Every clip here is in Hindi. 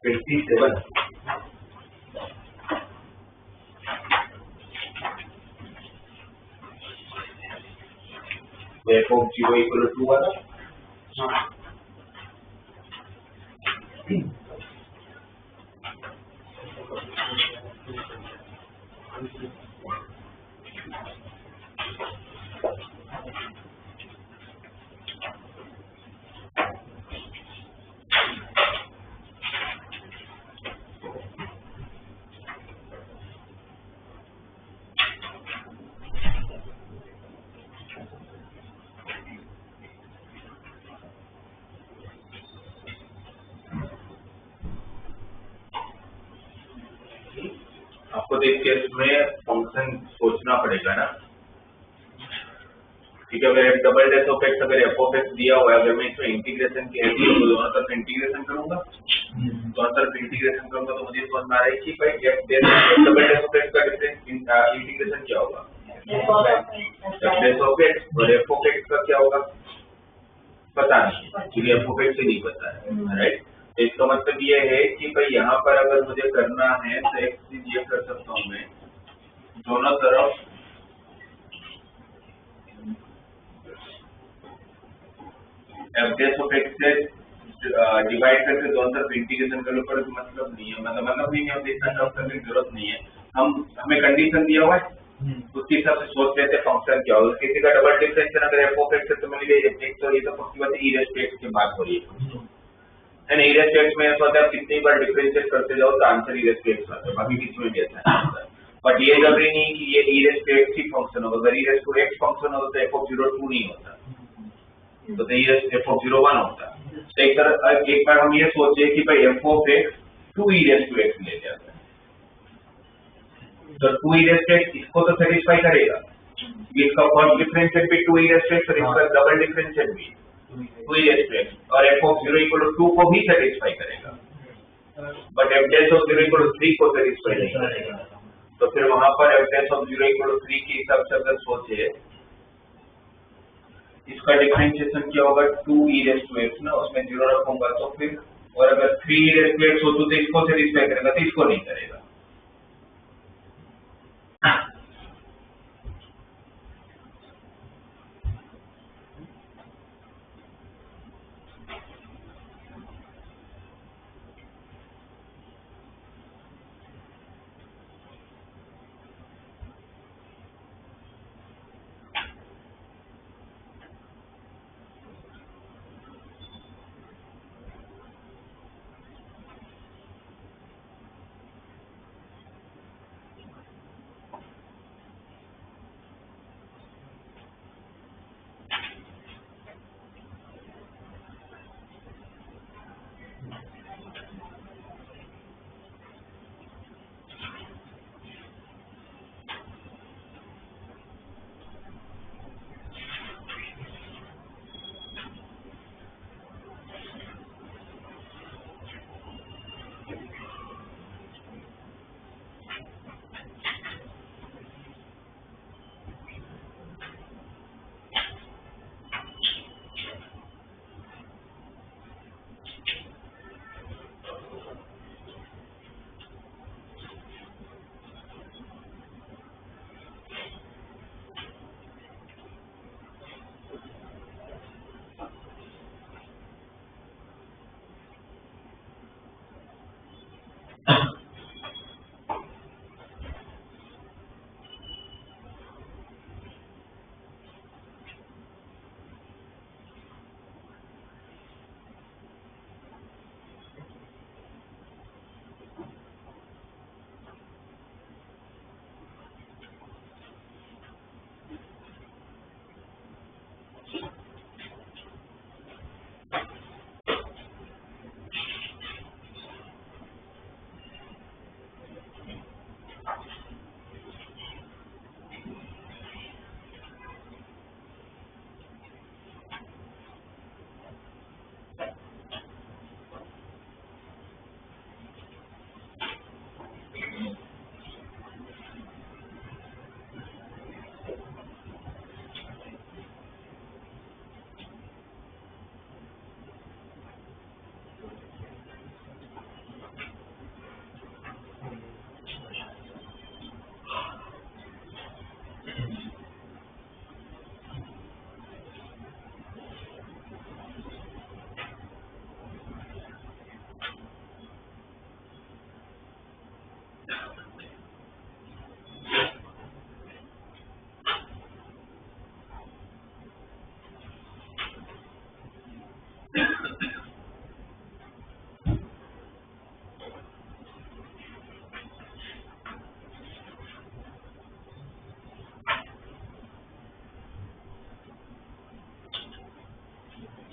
57 f of 0 equal to 2 वाला। आपको तो इस केस में फंक्शन सोचना पड़ेगा ना, ठीक है। अगर डबल डेश ऑफ एक्स अगर एफ ऑफ एक्स दिया हुआ है, अगर मैं इसमें इंटीग्रेशन कह दिया तो दोनों तरफ इंटीग्रेशन करूंगा, दोनों तरफ इंटीग्रेशन करूंगा तो मुझे समझ में आ रहा है कि भाई F double dash of x का डिफरेंस इंटीग्रेशन क्या होगा, एफ डैश ऑफ एक्स और एफ ऑफ एक्स का क्या होगा पता नहीं, क्योंकि एफ ऑफ एक्स से नहीं पता है, राइट। तो इसका मतलब ये है कि भाई यहाँ पर अगर मुझे करना है तो एक चीज ये कर सकता हूँ मैं, दोनों तरफ एफ डैश ऑफ एक्स से डिवाइड करके दोनों तरफ इंटीग्रेशन करने पर मतलब नहीं है, मतलब नहीं है, हम इतना टफ करने की जरूरत नहीं है। हमें कंडीशन दिया हुआ है उसके हिसाब से सोच लेते हैं फंक्शन क्या होगा। किसी का डबल डिफरेंशियल अगर एफ ऑफ एक्स है तो मैंने ये तो ये तो पक्की बात है ई रेज़ टू एक्स की बात हो रही है ना। ई रेज़ टू एक्स में ऐसा होता है कितनी बार डिफरेंशिएट करते जाओ तो answer e raise to x आता है, बाकी किसी में भी ऐसा नहीं होता। बट ये जरूरी नहीं कि ये ई रेज़ टू एक्स ही फंक्शन होगा, अगर e raise to x function होगा तो एफ ऑफ 0 2 नहीं होता, तो ई रेज़ एफ ऑफ 0 1 होता। तो एक बार हम ये सोचे कि भाई f of x 2 e raise to x ले जाता है, तो 2 ई रेज़ टू एक्स इसको तो सेटिस्फाई करेगा, इसका फर्स्ट डिफरेंशिएट भी 2 ई रेज़ टू एक्स और इसका डबल डिफरेंशिएट भी 2 ई रेज़ टू एक्स, और एफ ऑफ 0 इक्वल टू 2 को भी सेटिस्फाई करेगा, but f dash of 0 equal to 3 को सेटिस्फाई नहीं करेगा। तो फिर वहां पर f dash of 0 equal to 3 के हिसाब से अगर सोचे इसका डिफरेंशिएशन क्या होगा 2 ई रेज़ टू एक्स ना, उसमें 0 रखूंगा तो फिर, और अगर 3 ई रेज़ टू एक्स हो तो इसको सेटिस्फाई करेगा तो इसको नहीं करेगा।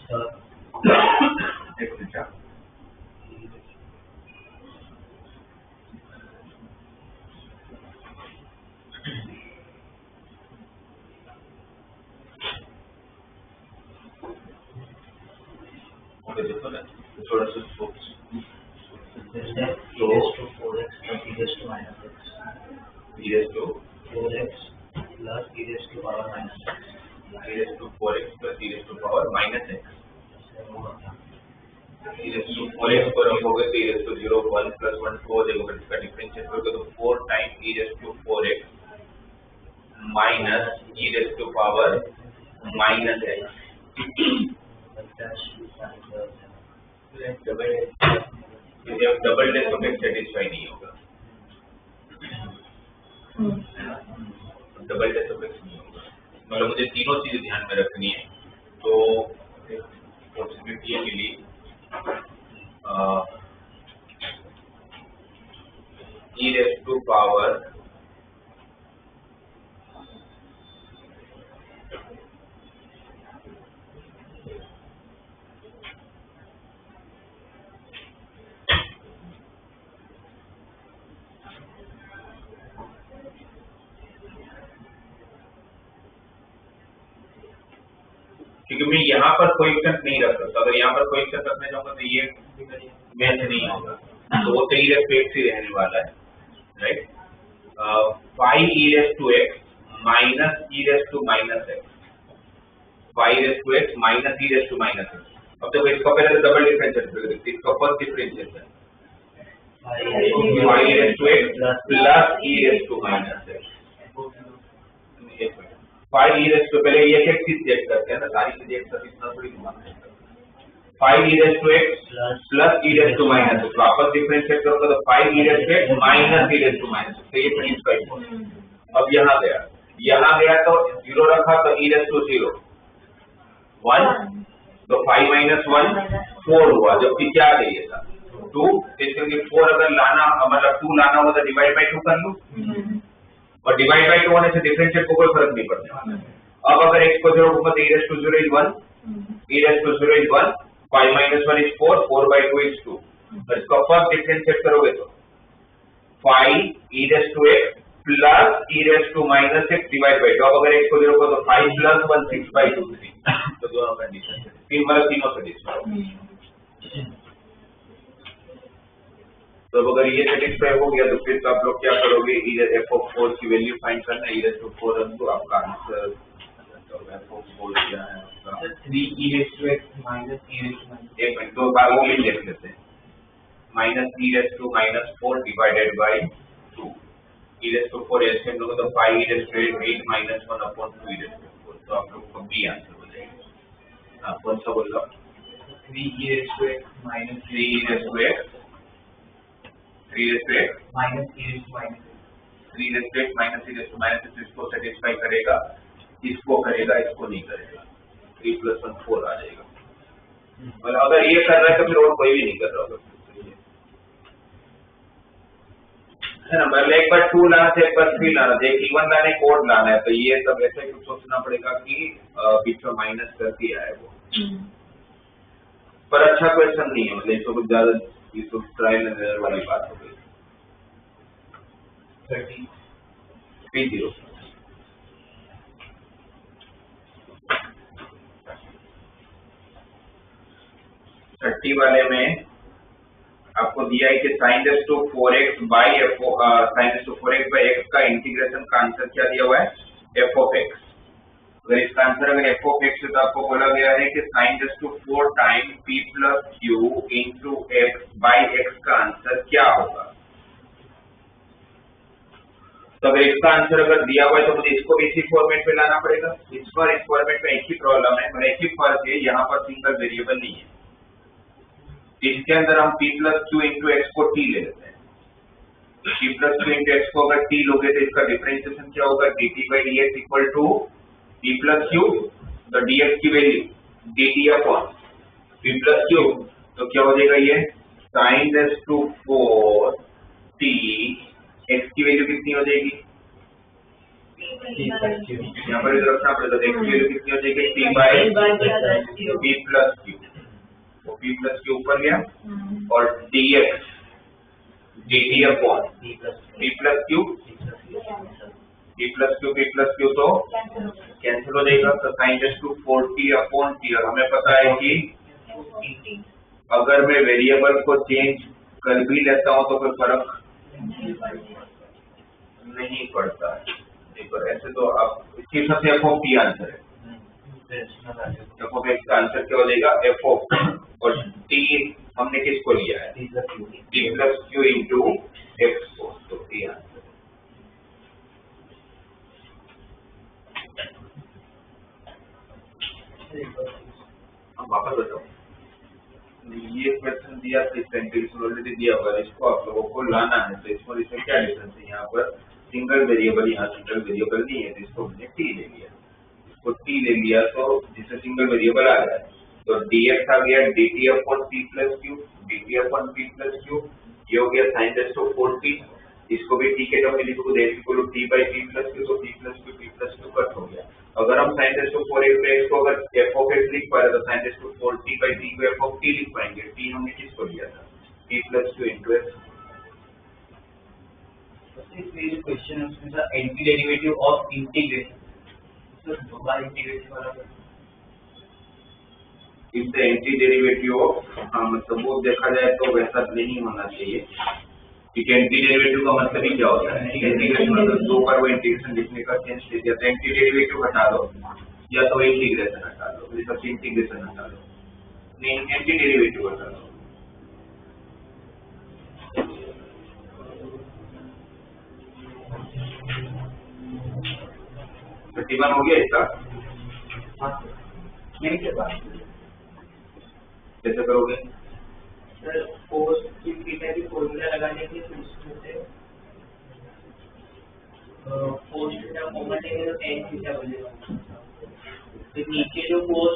एक्स देखो ना थोड़ा सा e raised to 4x plus e raised to power minus x. E raised to 4x plus e raised to power minus x. e raised to 4x पर हम हो गए तो e raised to 0 1 plus 1 2 हो जाएगा, इसका डिफरेंशिएट करोगे तो 4 time e raised to 4x minus e raised to power minus x. Double dash of x satisfy नहीं होगा, डबल डेस ऑफ एक्स नहीं होगा, मतलब मुझे तीनों चीजें ध्यान में रखनी है। तो पॉसिबिलिटी है मिली e raised to power क्योंकि मैं यहाँ पर कोएफिशिएंट नहीं रख सकता, अगर यहाँ पर कोएफिशिएंट रखने जाऊंगा तो ये मैच नहीं होगा, तो वो तो e raised to x ही रहने वाला है, right. 5 e raised to x minus e raised to minus x, 5 raised to x minus e raised to minus x। अब देखो इसका पहले डबल डिफरेंशिएट करेंगे, इसका फर्स्ट डिफरेंशिएट है 5 raised to x plus e raised to minus x। 5 e raised to पहले ये एक चीज चेक करते हैं ना, सारी चीजें एक साथ इतना थोड़ी घुमाते हैं। 5 e raised to x plus e raised to minus x, वापस डिफरेंशिएट करोगे तो 5 e raised to x minus e raised to minus x, तो ये प्रिंस का इक्वल। अब यहाँ गया तो 0 रखा तो e raised to 0 1, तो 5 minus 1 4 हुआ, जबकि क्या चाहिए था 2, इसलिए 4 अगर लाना मतलब 2 लाना हो तो डिवाइड बाय 2 कर लो, और डिवाइड बाय 2 होने से डिफरेंशिएट को कोई फर्क नहीं पड़ता। अब अगर x को 0 को e raised to 0 is 1, e raised to 0 is 1, 5 minus 1 is 4, 4 by 2 is 2, और इसका फर्स्ट डिफरेंशिएट करोगे तो 5 e raised to x plus e raised to minus x divide by 2। अब अगर x को 0 को तो 5 plus 1 6 by 2 3, तो दोनों कंडीशन तीन मतलब तीनों सेटिस्फाई। तो अगर ये सेटिस्फाई हो गया तो फिर आप लोग क्या करोगे, f(4) की वैल्यू फाइंड करना, e raised to 4 रख दो, आपका आंसर f(4) क्या है आपका 3 e raised to x minus e raised to minus। एक मिनट दो बार वो भी देख लेते हैं, minus e raised to minus 4 divided by 2, e raised to 4 LCM लोगे तो 5 e raised to 8 minus 1 upon 2 e raised to 4, तो आप लोग को बी आंसर हो जाएगा। आप कौन सा बोल रहा हूँ, 3 e raised to x minus 3 e raised to x 3 raised to x minus e raised to minus 3 raised to x minus e raised to minus, इसको सेटिस्फाई करेगा, इसको करेगा, इसको नहीं करेगा, 3 plus 1 4 आ जाएगा। मतलब अगर ये कर रहा है तो फिर और कोई भी नहीं कर रहा होगा, है ना। मतलब एक बार 2 लाना था, एक बार 3 लाना था, एक इवन लाना है, एक ओड लाना है, तो ये सब ऐसे कुछ सोचना पड़ेगा कि बीच में माइनस कर दिया है वो, पर अच्छा क्वेश्चन नहीं है, मतलब इसको कुछ ज्यादा इसको ट्रायल एंड एरर वाली बात हो गई। 30 30 वाले में आपको दिया है कि sin raised to 4x by sin raised to 4x by x का इंटीग्रेशन का आंसर क्या दिया हुआ है, f of x। अगर इसका आंसर अगर f of x है तो आपको बोला गया है कि sin raised to 4 time p plus q into x by x का आंसर क्या होगा। तो अगर इसका आंसर अगर दिया हुआ है तो मुझे इसको इसी फॉर्मेट में लाना पड़ेगा। इस फॉर्मेट में एक ही प्रॉब्लम है, मतलब एक ही फर्क है, यहाँ पर सिंगल वेरिएबल नहीं है। इसके अंदर हम p plus q into x को t ले लेते हैं, p plus q into x को अगर t लोगे तो इसका डिफरेंशिएशन क्या होगा, dt by dx equal to p plus q, तो dx की value dt upon p plus q, तो क्या हो जाएगा ये sin raised to 4 t, x की वैल्यू कितनी हो जाएगी यहाँ पर इधर रखना पड़ेगा। x की वैल्यू कितनी हो जाएगी p by p plus q, तो p प्लस q ऊपर गया और dx dt upon p plus q तो कैंसिल हो जाएगा। तो sin raise to 40 upon t, और हमें पता है कि अगर मैं वेरिएबल को चेंज कर भी लेता हूँ तो कोई फर्क नहीं पड़ता है। देखो ऐसे तो आप इसकी सबसे एफ ऑफ टी आंसर है। एफ ऑफ एक्स का आंसर क्या हो जाएगा एफ ऑफ, और टी हमने किसको लिया है T plus q into x को, तो टी आंसर। अब वापस बताओ, ये क्वेश्चन दिया था, इसका इंटीग्रेशन ऑलरेडी दिया हुआ है, इसको आप लोगों को लाना है। तो इसमें क्या डिफरेंस है, यहाँ पर सिंगल वेरिएबल, यहाँ सिंगल वेरिएबल नहीं है, तो इसको हमने टी ले लिया, इसको टी ले लिया तो जिससे सिंगल वेरिएबल आ गया, तो dx आ गया dt upon p plus Q, dt upon p plus Q, ये हो गया sin रेज़ टू 40, इसको भी t के टर्म में लिखो तो equal to t by p plus q, तो p प्लस क्यू कट हो गया। अगर हम sin रेज़ टू 4x को अगर f ऑफ x लिख पा रहे तो sin raise to 40 by t को f ऑफ t लिख पाएंगे। t हमने किसको लिया था p plus q into x। this question is the antiderivative of integration, so दोबारा इंटीग्रेशन वाला इस एंटीडेरिवेटिव ऑफ, मतलब वो देखा जाए तो वैसा नहीं होना चाहिए, क्योंकि एंटीडेरिवेटिव का मतलब ही क्या होता है इंटीग्रेशन, मतलब दो बार वो इंटीग्रेशन लिखने का सेंस ले दिया। तो एंटीडेरिवेटिव हटा दो या तो इंटीग्रेशन हटा दो, फिर सबसे इंटीग्रेशन हटा दो, नहीं एंटीडेरिवेटिव हटा दो। प्रतिमान हो गया इसका, नहीं के बाद कैसे करोगे सर कोस की थीटा की फॉर्मूला लगाने के लिए उसमें से कोस थीटा कॉमन लेंगे तो tan थीटा बचेगा, फिर नीचे जो कोस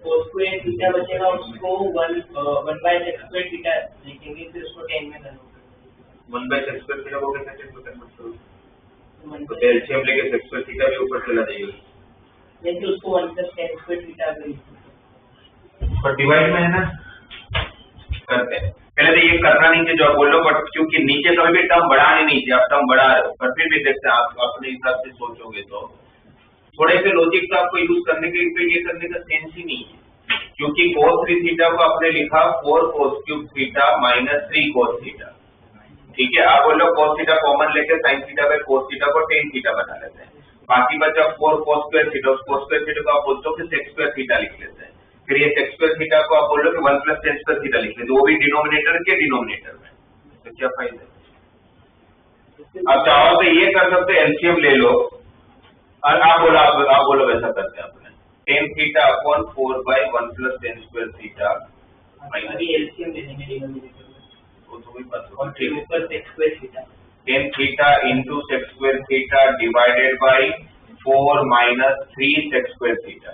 स्क्वायर थीटा बचेगा उसको 1/sec² थीटा लिखेंगे, फिर उसको tan में कन्वर्ट 1/sec² थीटा को कैसे चेक करना है, तो एलसीएम लेके sec² थीटा भी ऊपर चला जाएगा, लेकिन उसको 1/tan² थीटा भी पर डिवाइड में है ना करते हैं। पहले तो ये करना नहीं चाहिए जो आप बोल रहे हो, बट क्योंकि नीचे कभी भी टर्म बढ़ाने नहीं चाहिए, आप टर्म बढ़ा रहे हो, पर फिर भी देखते हैं आप अपने हिसाब से सोचोगे तो थोड़े से लॉजिक तो आपको यूज करने के लिए ये करने का सेंस ही नहीं है, क्योंकि cos 3 थीटा को आपने लिखा 4 cos cube theta minus 3 cos theta, ठीक है। आप बोल रहे हो cos थीटा कॉमन लेके sin theta by cos theta को tan थीटा बना लेते हैं, बाकी बचा 4 cos स्क्वायर थीटा, उस cos स्क्वायर थीटा को आप बोलते हो कि sec स्क्वायर थीटा लिख लेते हैं, फिर ये sec स्क्वायर थीटा को आप बोल रहे हो कि 1 प्लस tan स्क्वायर थीटा लिख लेते, वो भी डिनोमिनेटर के डिनोमिनेटर में, तो क्या फायदा है। अब चाहो तो ये कर सकते हो एलसीएम ले लो, और आप बोलो वैसा करते हैं अपने tan theta upon 4 by 1 plus tan square theta minus LCM लेने के लिए तो भी बात और फिर ऊपर sec square theta tan theta into sec square theta divided by 4 minus 3 sec square theta,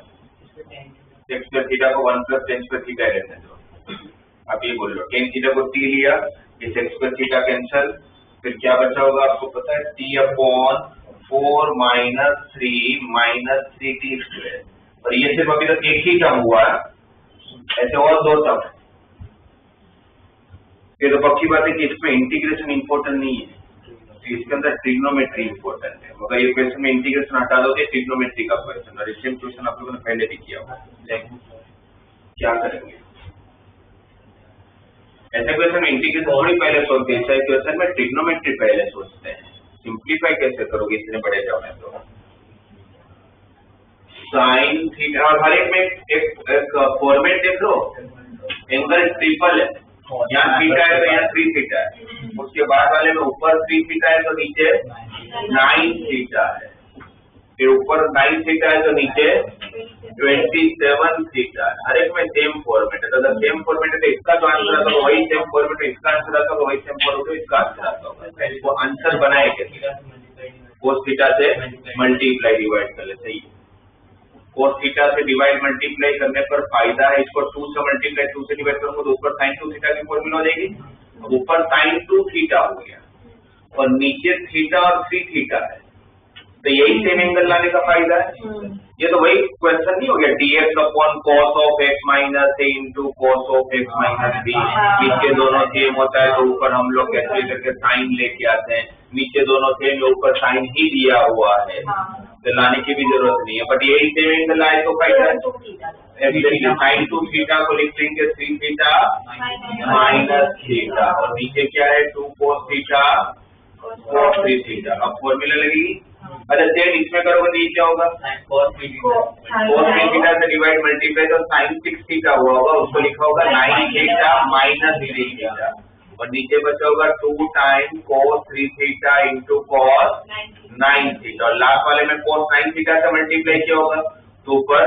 sec square theta को 1 प्लस tan स्क्वायर थीटा रहने दो। आप ये बोल लो tan थीटा को t लिया, ये sec स्क्वायर थीटा कैंसिल, फिर क्या बचा होगा आपको पता है t upon 4 minus 3t square, और ये सिर्फ अभी तक एक ही टर्म हुआ है, ऐसे और दो टर्म है। ये तो पक्की बात है कि इसमें इंटीग्रेशन इंपॉर्टेंट नहीं है, तो इसके अंदर ट्रिग्नोमेट्री इंपॉर्टेंट है। मगर ये क्वेश्चन में इंटीग्रेशन हटा दोगे ट्रिग्नोमेट्री का क्वेश्चन, और सेम क्वेश्चन आप लोगों ने पहले भी किया होगा, क्या करेंगे ऐसे क्वेश्चन में इंटीग्रेशन थोड़ी पहले सोचते हैं, ऐसे क्वेश्चन में ट्रिग्नोमेट्री पहले सोचते हैं। सिंप्लीफाई कैसे करोगे इतने बड़े टर्म है तो साइन थीटा, और हर एक में एक फॉर्मेट देख लो, एंगल ट्रिपल है, यहाँ थीटा है तो यहाँ 3 थीटा है, उसके बाद वाले में ऊपर 3 थीटा है तो नीचे 9 थीटा है, फिर ऊपर 9 थीटा है तो नीचे 27 थीटा है। हर एक में सेम फॉर्मेट है, तो अगर सेम फॉर्मेट है तो इसका जो आंसर आता है वही सेम फॉर्मेट है, इसका आंसर आता है वही सेम फॉर्मेट है, इसका आंसर आता होगा। इसको आंसर बनाए कैसे, cos थीटा से मल्टीप्लाई डिवाइड कर लेते हैं, cos थीटा से डिवाइड मल्टीप्लाई करने पर फायदा है, इसको 2 से मल्टीप्लाई 2 से डिवाइड करूंगा तो ऊपर sin 2 थीटा की फॉर्मूला हो जाएगी, अब ऊपर sin 2 थीटा हो गया और नीचे थीटा और 3 थीटा है, तो यही सेम एंगल लाने का फायदा है। ये तो वही क्वेश्चन नहीं हो गया, dx upon cos of x minus a into cos of x minus b। नीचे दोनों सेम होता है तो ऊपर हम लोग कैलकुलेटर के साइन लेके आते हैं, नीचे दोनों सेम है ऊपर साइन ही दिया हुआ है तो लाने की भी जरूरत नहीं है। बट यही सेम एंगल आए तो फायदा है। साइन टू थीटा को लिख लेंगे 3 थीटा माइनस थीटा और नीचे क्या है 2 cos थीटा cos 3 थीटा। अब फॉर्मूला लगेगी। अच्छा सेम इसमें करोगे तो ये क्या होगा cos 3 थीटा से डिवाइड मल्टीप्लाई तो sin 6 थीटा हुआ होगा, उसको लिखा होगा 9 थीटा माइनस 3 थीटा और नीचे बचा होगा 2 time cos 3 theta into cos 9 theta और लास्ट वाले में cos 9 थीटा से मल्टीप्लाई किया होगा तो ऊपर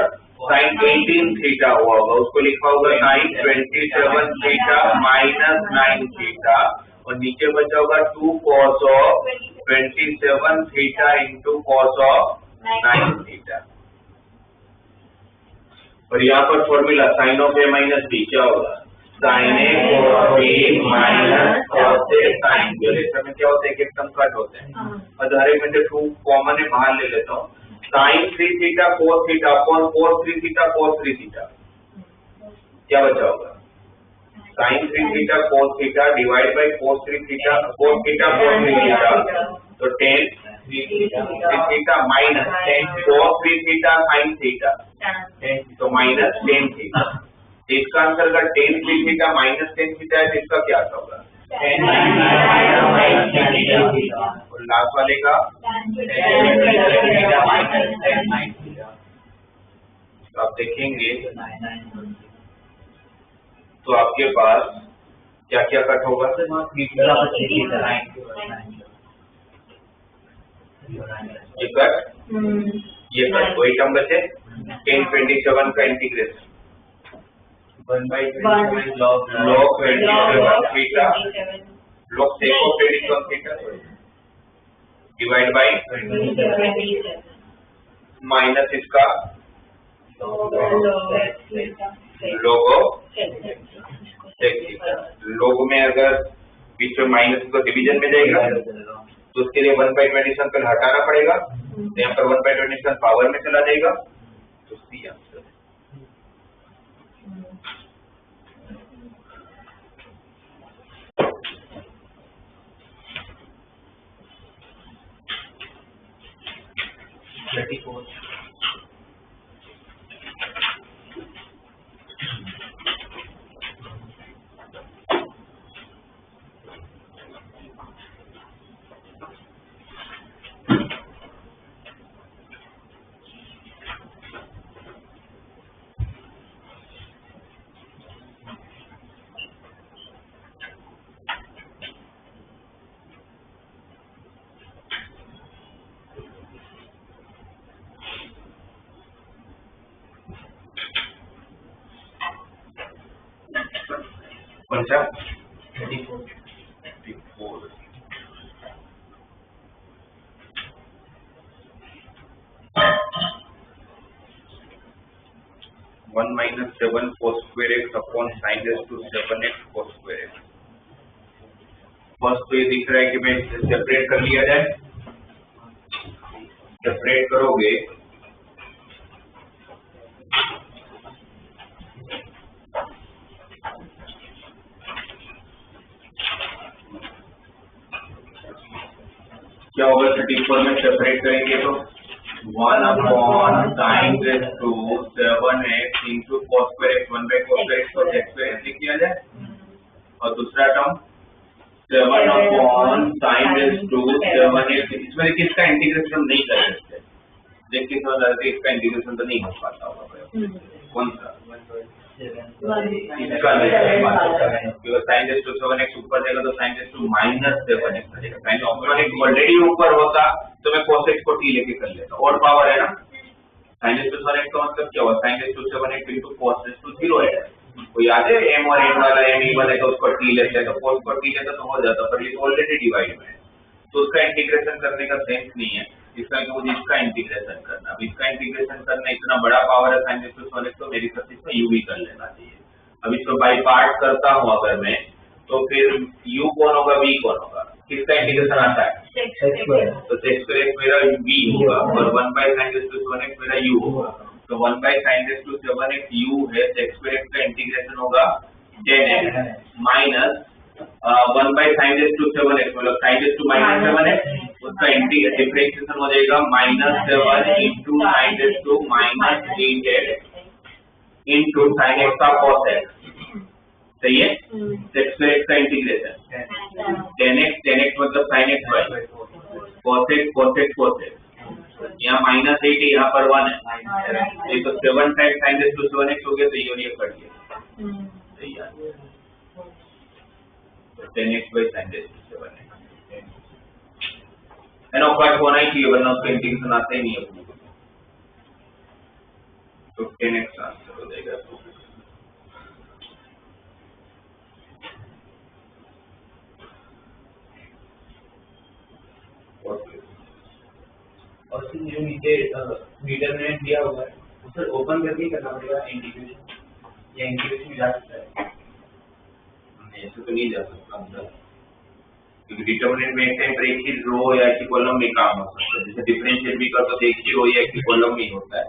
sin 18 थीटा हुआ होगा, उसको लिखा होगा sin 27 थीटा माइनस 9 थीटा और नीचे बचा होगा 2 cos of 27 theta into cos of 9 theta. और यहाँ पर formula sine of a minus b क्या होगा sin a cos b minus cos a sin b। इसमें क्या होता है कि एकदम कट होते हैं और हर एक में से 2 कॉमन है बाहर ले लेता हूँ। sin 3 theta cos theta upon cos 3 theta cos 3 theta क्या बचा होगा sin 3 theta cos theta divide by cos 3 theta cos theta cos 3 theta तो tan 3 theta minus cos 3 theta sin theta तो माइनस tan थीटा। इसका आंसर अगर tan 3 theta minus tan theta है तो इसका क्या आता होगा और लास्ट वाले का तो आप देखेंगे तो आपके पास क्या क्या कट होगा ये कट वही टर्म बचे tan 27 का integration 1/27 log 27 theta log sec of 27 theta divide by minus इसका log of sec theta. log में अगर बीच में माइनस को डिवीजन में जाएगा तो उसके लिए 1/27 पर हटाना पड़ेगा तो यहाँ पर 1/27 पावर में चला जाएगा तो सी आंसर है। कौन सा 34 1 minus 7 cos square x upon sin raised to 7x cos square x। First तो ये दिख रहा है कि मैं सेपरेट कर लिया जाए, सेपरेट करोगे क्या होगा 34 में सेपरेट करेंगे तो 1 upon sin raised to 7x into cos square x 1/cos square x और x square x लिख लिया जाए और दूसरा term 7 upon sin raised to 7x। इसमें देखिए इसका इंटीग्रेशन नहीं कर सकते, देखिए समझ आ रहा है इसका इंटीग्रेशन तो नहीं हो पाता होगा। कौन सा इसका क्योंकि sin raised to 7x ऊपर जाएगा तो sin raised to minus 7x बचेगा। sin ऑलरेडी ऑलरेडी ऊपर होता तो मैं cos x को t लेके कर लेता, और पावर है ना। sin raised to 7x का मतलब क्या हुआ sin raised to 7x into cos raised to 0 है। कोई याद है m और n वाला m इवन है तो उसको t लेते हैं तो cos को t लेते तो हो जाता, पर ये ऑलरेडी डिवाइड में है तो उसका इंटीग्रेशन करने का सेंस नहीं है। इसका कि मुझे इसका इंटीग्रेशन करना, अब इसका इंटीग्रेशन करना इतना बड़ा पावर है sin raised to 7x तो मेरी सब इसमें u भी कर लेना चाहिए। अब इसको बाई पार्ट करता हूँ अगर मैं तो फिर u कौन होगा v कौन होगा, किसका इंटीग्रेशन आता है तो sec square x मेरा v होगा और 1 by sin raised to 7x मेरा u होगा। तो 1 by sin raised to 7x u है, sec square x का इंटीग्रेशन होगा 10x minus 1 by sin raised to 7x मतलब sin raised to minus 7x उसका डिफरेंशिएशन हो जाएगा -7 into sin raised to minus 8x into sin x का cos x। सही है? sec square x का इंटीग्रेशन 10x मतलब sin x by cos x यहाँ -8 है, यहाँ पर 1 है, ये तो 7 times sin raised to 7x हो गया, तो ये कट गया। सही है? 10x by sin raised to 7x है ना, कट होना ही चाहिए वरना उसका इंटीग्रेशन आता ही नहीं है। तो 10x आंसर हो जाएगा। और फिर जो नीचे डिटरमिनेंट दिया हुआ है उसे ओपन करके ही करना पड़ेगा इंटीग्रेशन, या इंटीग्रेशन जा सकता है? ऐसे तो नहीं जा सकता अंदर, क्योंकि डिटरमिनेंट में एक टाइम पर एक ही रो या एक ही कॉलम में काम हो सकता है। जैसे डिफरेंशिएट भी कर तो एक ही रो या एक ही कॉलम में होता है।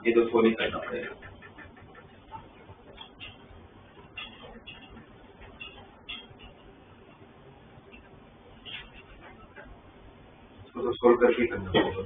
ये तो सोल्व करना पड़ेगा। तो सोल्व करके करना पड़ेगा।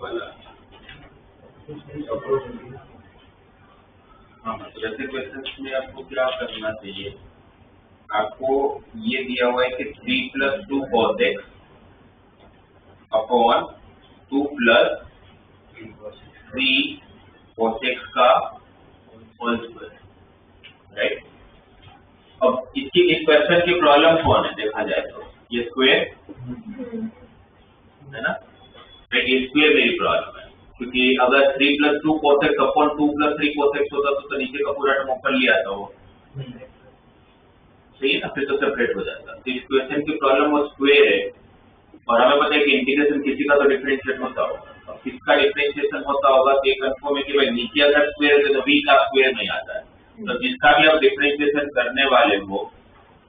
वाला हाँ, जैसे क्वेश्चन में आपको क्या करना चाहिए, आपको ये दिया हुआ है कि 3 + 2 cos x upon 2 + 3 cos x का होल स्क्वायर, राइट। अब इसकी इस क्वेश्चन की प्रॉब्लम कौन है देखा जाए तो ये स्क्वायर है ना, ये स्क्वायर मेरी प्रॉब्लम है, क्योंकि अगर 3 + 2 cos x upon 2 + 3 cos x होता तो नीचे का पूरा टर्म ऊपर लिया आता वो, सही है ना, फिर तो सेपरेट हो जाता। तो इस क्वेश्चन की प्रॉब्लम वो स्क्वायर है और हमें पता है कि इंटीग्रेशन किसी का तो डिफरेंशिएट होता होगा, अब किसका डिफरेंशिएशन होता होगा तो ये कंफर्म है कि भाई नीचे अगर स्क्वायर है तो v का स्क्वायर नहीं आता है। तो जिसका भी आप डिफरेंशिएशन करने वाले हो,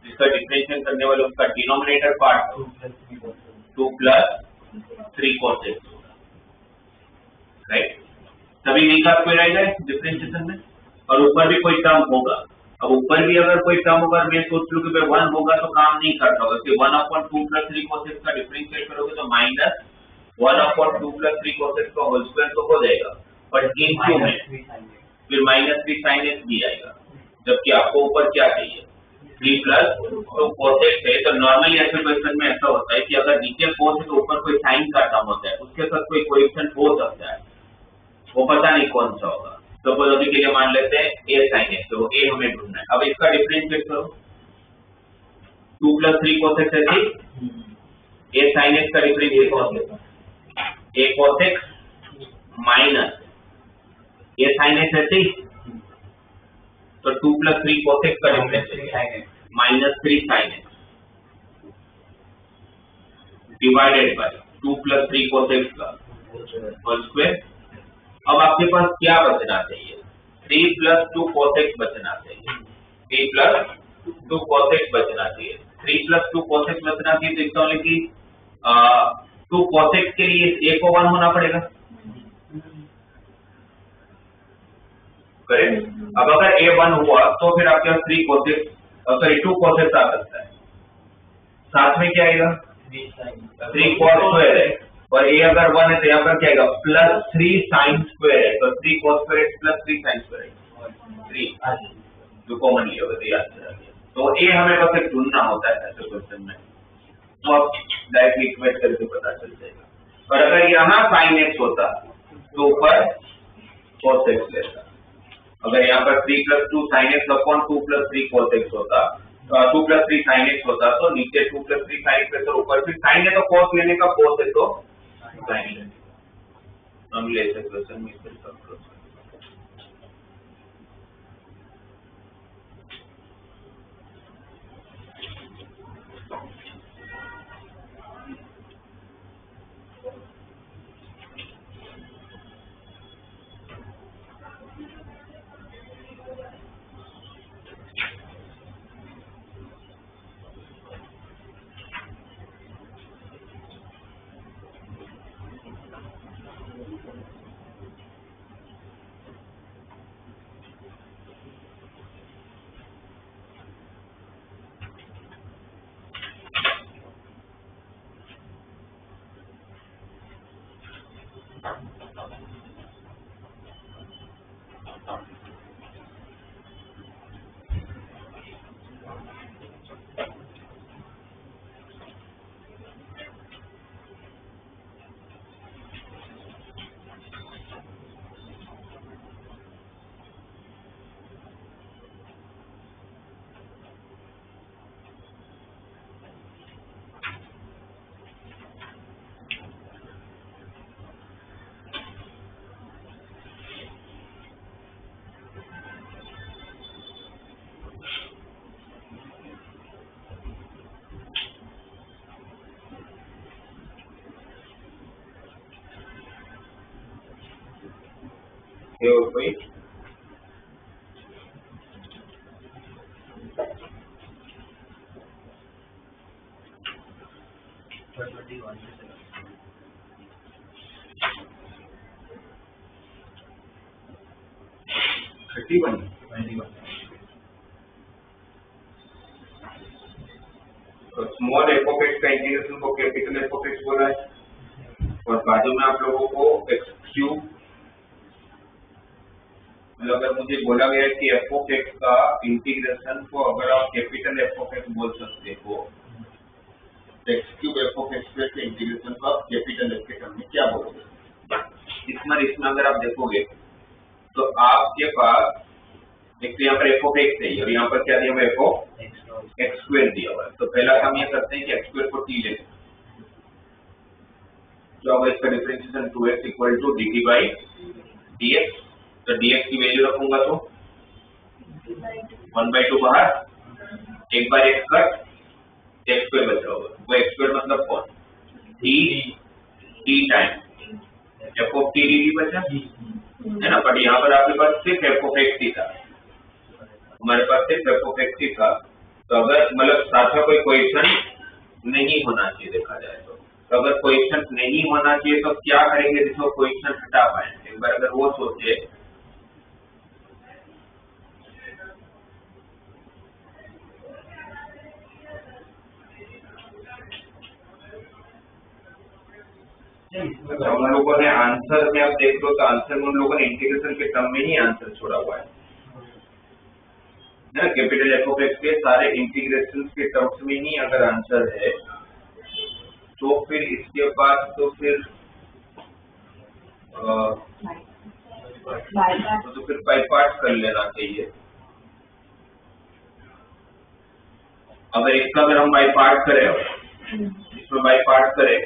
जिसका डिफरेंशिएशन करने वाले उसका denominator part 2 + 3 cos x, right. तभी v का स्क्वायर आएगा डिफरेंशिएशन में, और ऊपर भी कोई टर्म होगा। अब ऊपर भी अगर कोई टर्म होगा, मैं सोच लूं कि भाई 1 होगा तो काम नहीं करता होगा, कि 1/2 + 3 cos x का डिफरेंशिएट करोगे तो -1/2 + 3 cos x का होल स्क्वायर तो हो जाएगा, बट इनटू में फिर -3 sin x भी आएगा, जबकि आपको ऊपर क्या चाहिए 3 + 2 cos x है। तो नॉर्मली ऐसे क्वेश्चन में ऐसा होता है कि अगर नीचे cos है तो ऊपर कोई साइन का टर्म होता है, उसके साथ कोई कोएफिशिएंट हो सकता है, वो पता नहीं कौन सा होगा। तो अभी के लिए मान लेते हैं a sin x, तो a हमें ढूंढना है। अब इसका डिफरेंशिएट करो, 2 + 3 cos x है, a sin x का differentiate a cos x minus a sin x है, तो 2 + 3 cos x का differentiate -3 sin x divided by 2 + 3 cos x का होल स्क्वायर। अब आपके पास क्या बचना चाहिए, 3 + 2 cos x बचना चाहिए, 3 + 2 cos x बचना चाहिए, 3 + 2 cos x बचना चाहिए। तो इसका मतलब कि 2 cos x के लिए a को 1 होना पड़ेगा, करेक्ट। अब अगर a 1 हुआ तो फिर आपके पास 3 cos x sorry 2 cos x आ सकता है, साथ में क्या आएगा 3 cos स्क्वायर है, और a अगर 1 है तो यहाँ पर क्या आएगा +3 sin स्क्वायर है, तो 3 cos स्क्वायर + 3 sin स्क्वायर है 3 जो कॉमन लिया होगा, तो याद रखिए। तो a हमें बस एक ढूंढना होता है ऐसे क्वेश्चन में, तो आप डायरेक्टली इक्वेट करके पता चल जाएगा। और अगर यहाँ sin x होता तो ऊपर cos x लेता। अगर यहाँ पर 3 + 2 sin x upon 2 + 3 cos x होता, तो 2 + 3 sin x होता, तो नीचे 2 + 3 sin x है, तो ऊपर फिर sin है तो cos लेने का, cos है तो sin लेने का। हम ले सकते क्वेश्चन में इस तरह का। ये हो गई। तो स्मॉल एफ ऑफ एक्स का इंटीग्रेशन को कैपिटल एफ ऑफ एक्स बोला है, और बाजू में आप लोगों को एक्स क्यूब, मतलब अगर मुझे बोला गया है कि एफ ऑफ एक्स का इंटीग्रेशन को अगर आप कैपिटल एफ ऑफ एक्स बोल सकते हो, x cube F of x के इंटीग्रेशन को आप कैपिटल एफ के टर्म में क्या बोलोगे? इसमें अगर आप देखोगे तो आपके पास एक तो यहाँ पर एफ ऑफ एक्स है और यहाँ पर क्या दिया हुआ है, एफ ऑफ एक्स स्क्वायर दिया हुआ है। तो पहला काम ये करते हैं कि एक्स स्क्वायर को टी लेते हैं, तो अब इसका डिफरेंशिएशन 2x = dt/dx। तो dx की वैल्यू रखूंगा तो 1/2 बाहर, एक बार x कट, x स्क्वायर बच रहा होगा। वो x स्क्वायर मतलब कौन, t time f of t dt बचा है ना। बट यहाँ पर आपके पास सिर्फ f ऑफ x ही था, हमारे पास सिर्फ f ऑफ x ही था। तो अगर मतलब साथ में कोई क्वेश्चन नहीं होना चाहिए देखा जाए तो अगर क्वेश्चन नहीं होना चाहिए तो क्या करेंगे जिसको क्वेश्चन हटा पाए, एक बार अगर वो सोचे। हम लोगों ने आंसर में, आप देख लो तो आंसर में उन लोगों ने इंटीग्रेशन के टर्म में ही आंसर छोड़ा हुआ है ना। कैपिटल एफ ऑफ एक्स के सारे इंटीग्रेशन के टर्म्स में ही अगर आंसर है तो फिर इसके बाद तो फिर बाय पार्ट कर लेना चाहिए। अगर इसका अगर हम बाय पार्ट करें, इसमें बाय पार्ट करें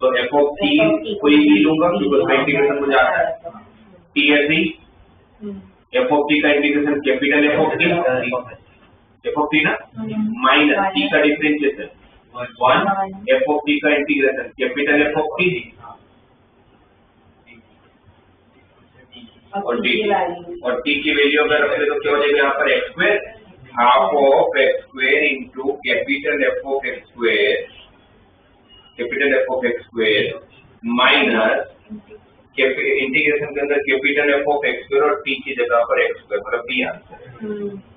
तो एफ ऑफ टी कोई भी लूंगा क्योंकि उसका इंटीग्रेशन मुझे आता है, टी है टी, एफ ऑफ टी का integration capital F of T ना, माइनस टी का डिफरेंशिएशन 1 एफ ऑफ टी का integration capital F of T और टी की वैल्यू अगर रखें तो क्या हो जाएगा यहाँ पर x square, half of x square into capital F of x square, capital F of x square minus integration के अंदर capital F of x square और टी की जगह पर एक्स स्क्वायर, मतलब बी आंसर है।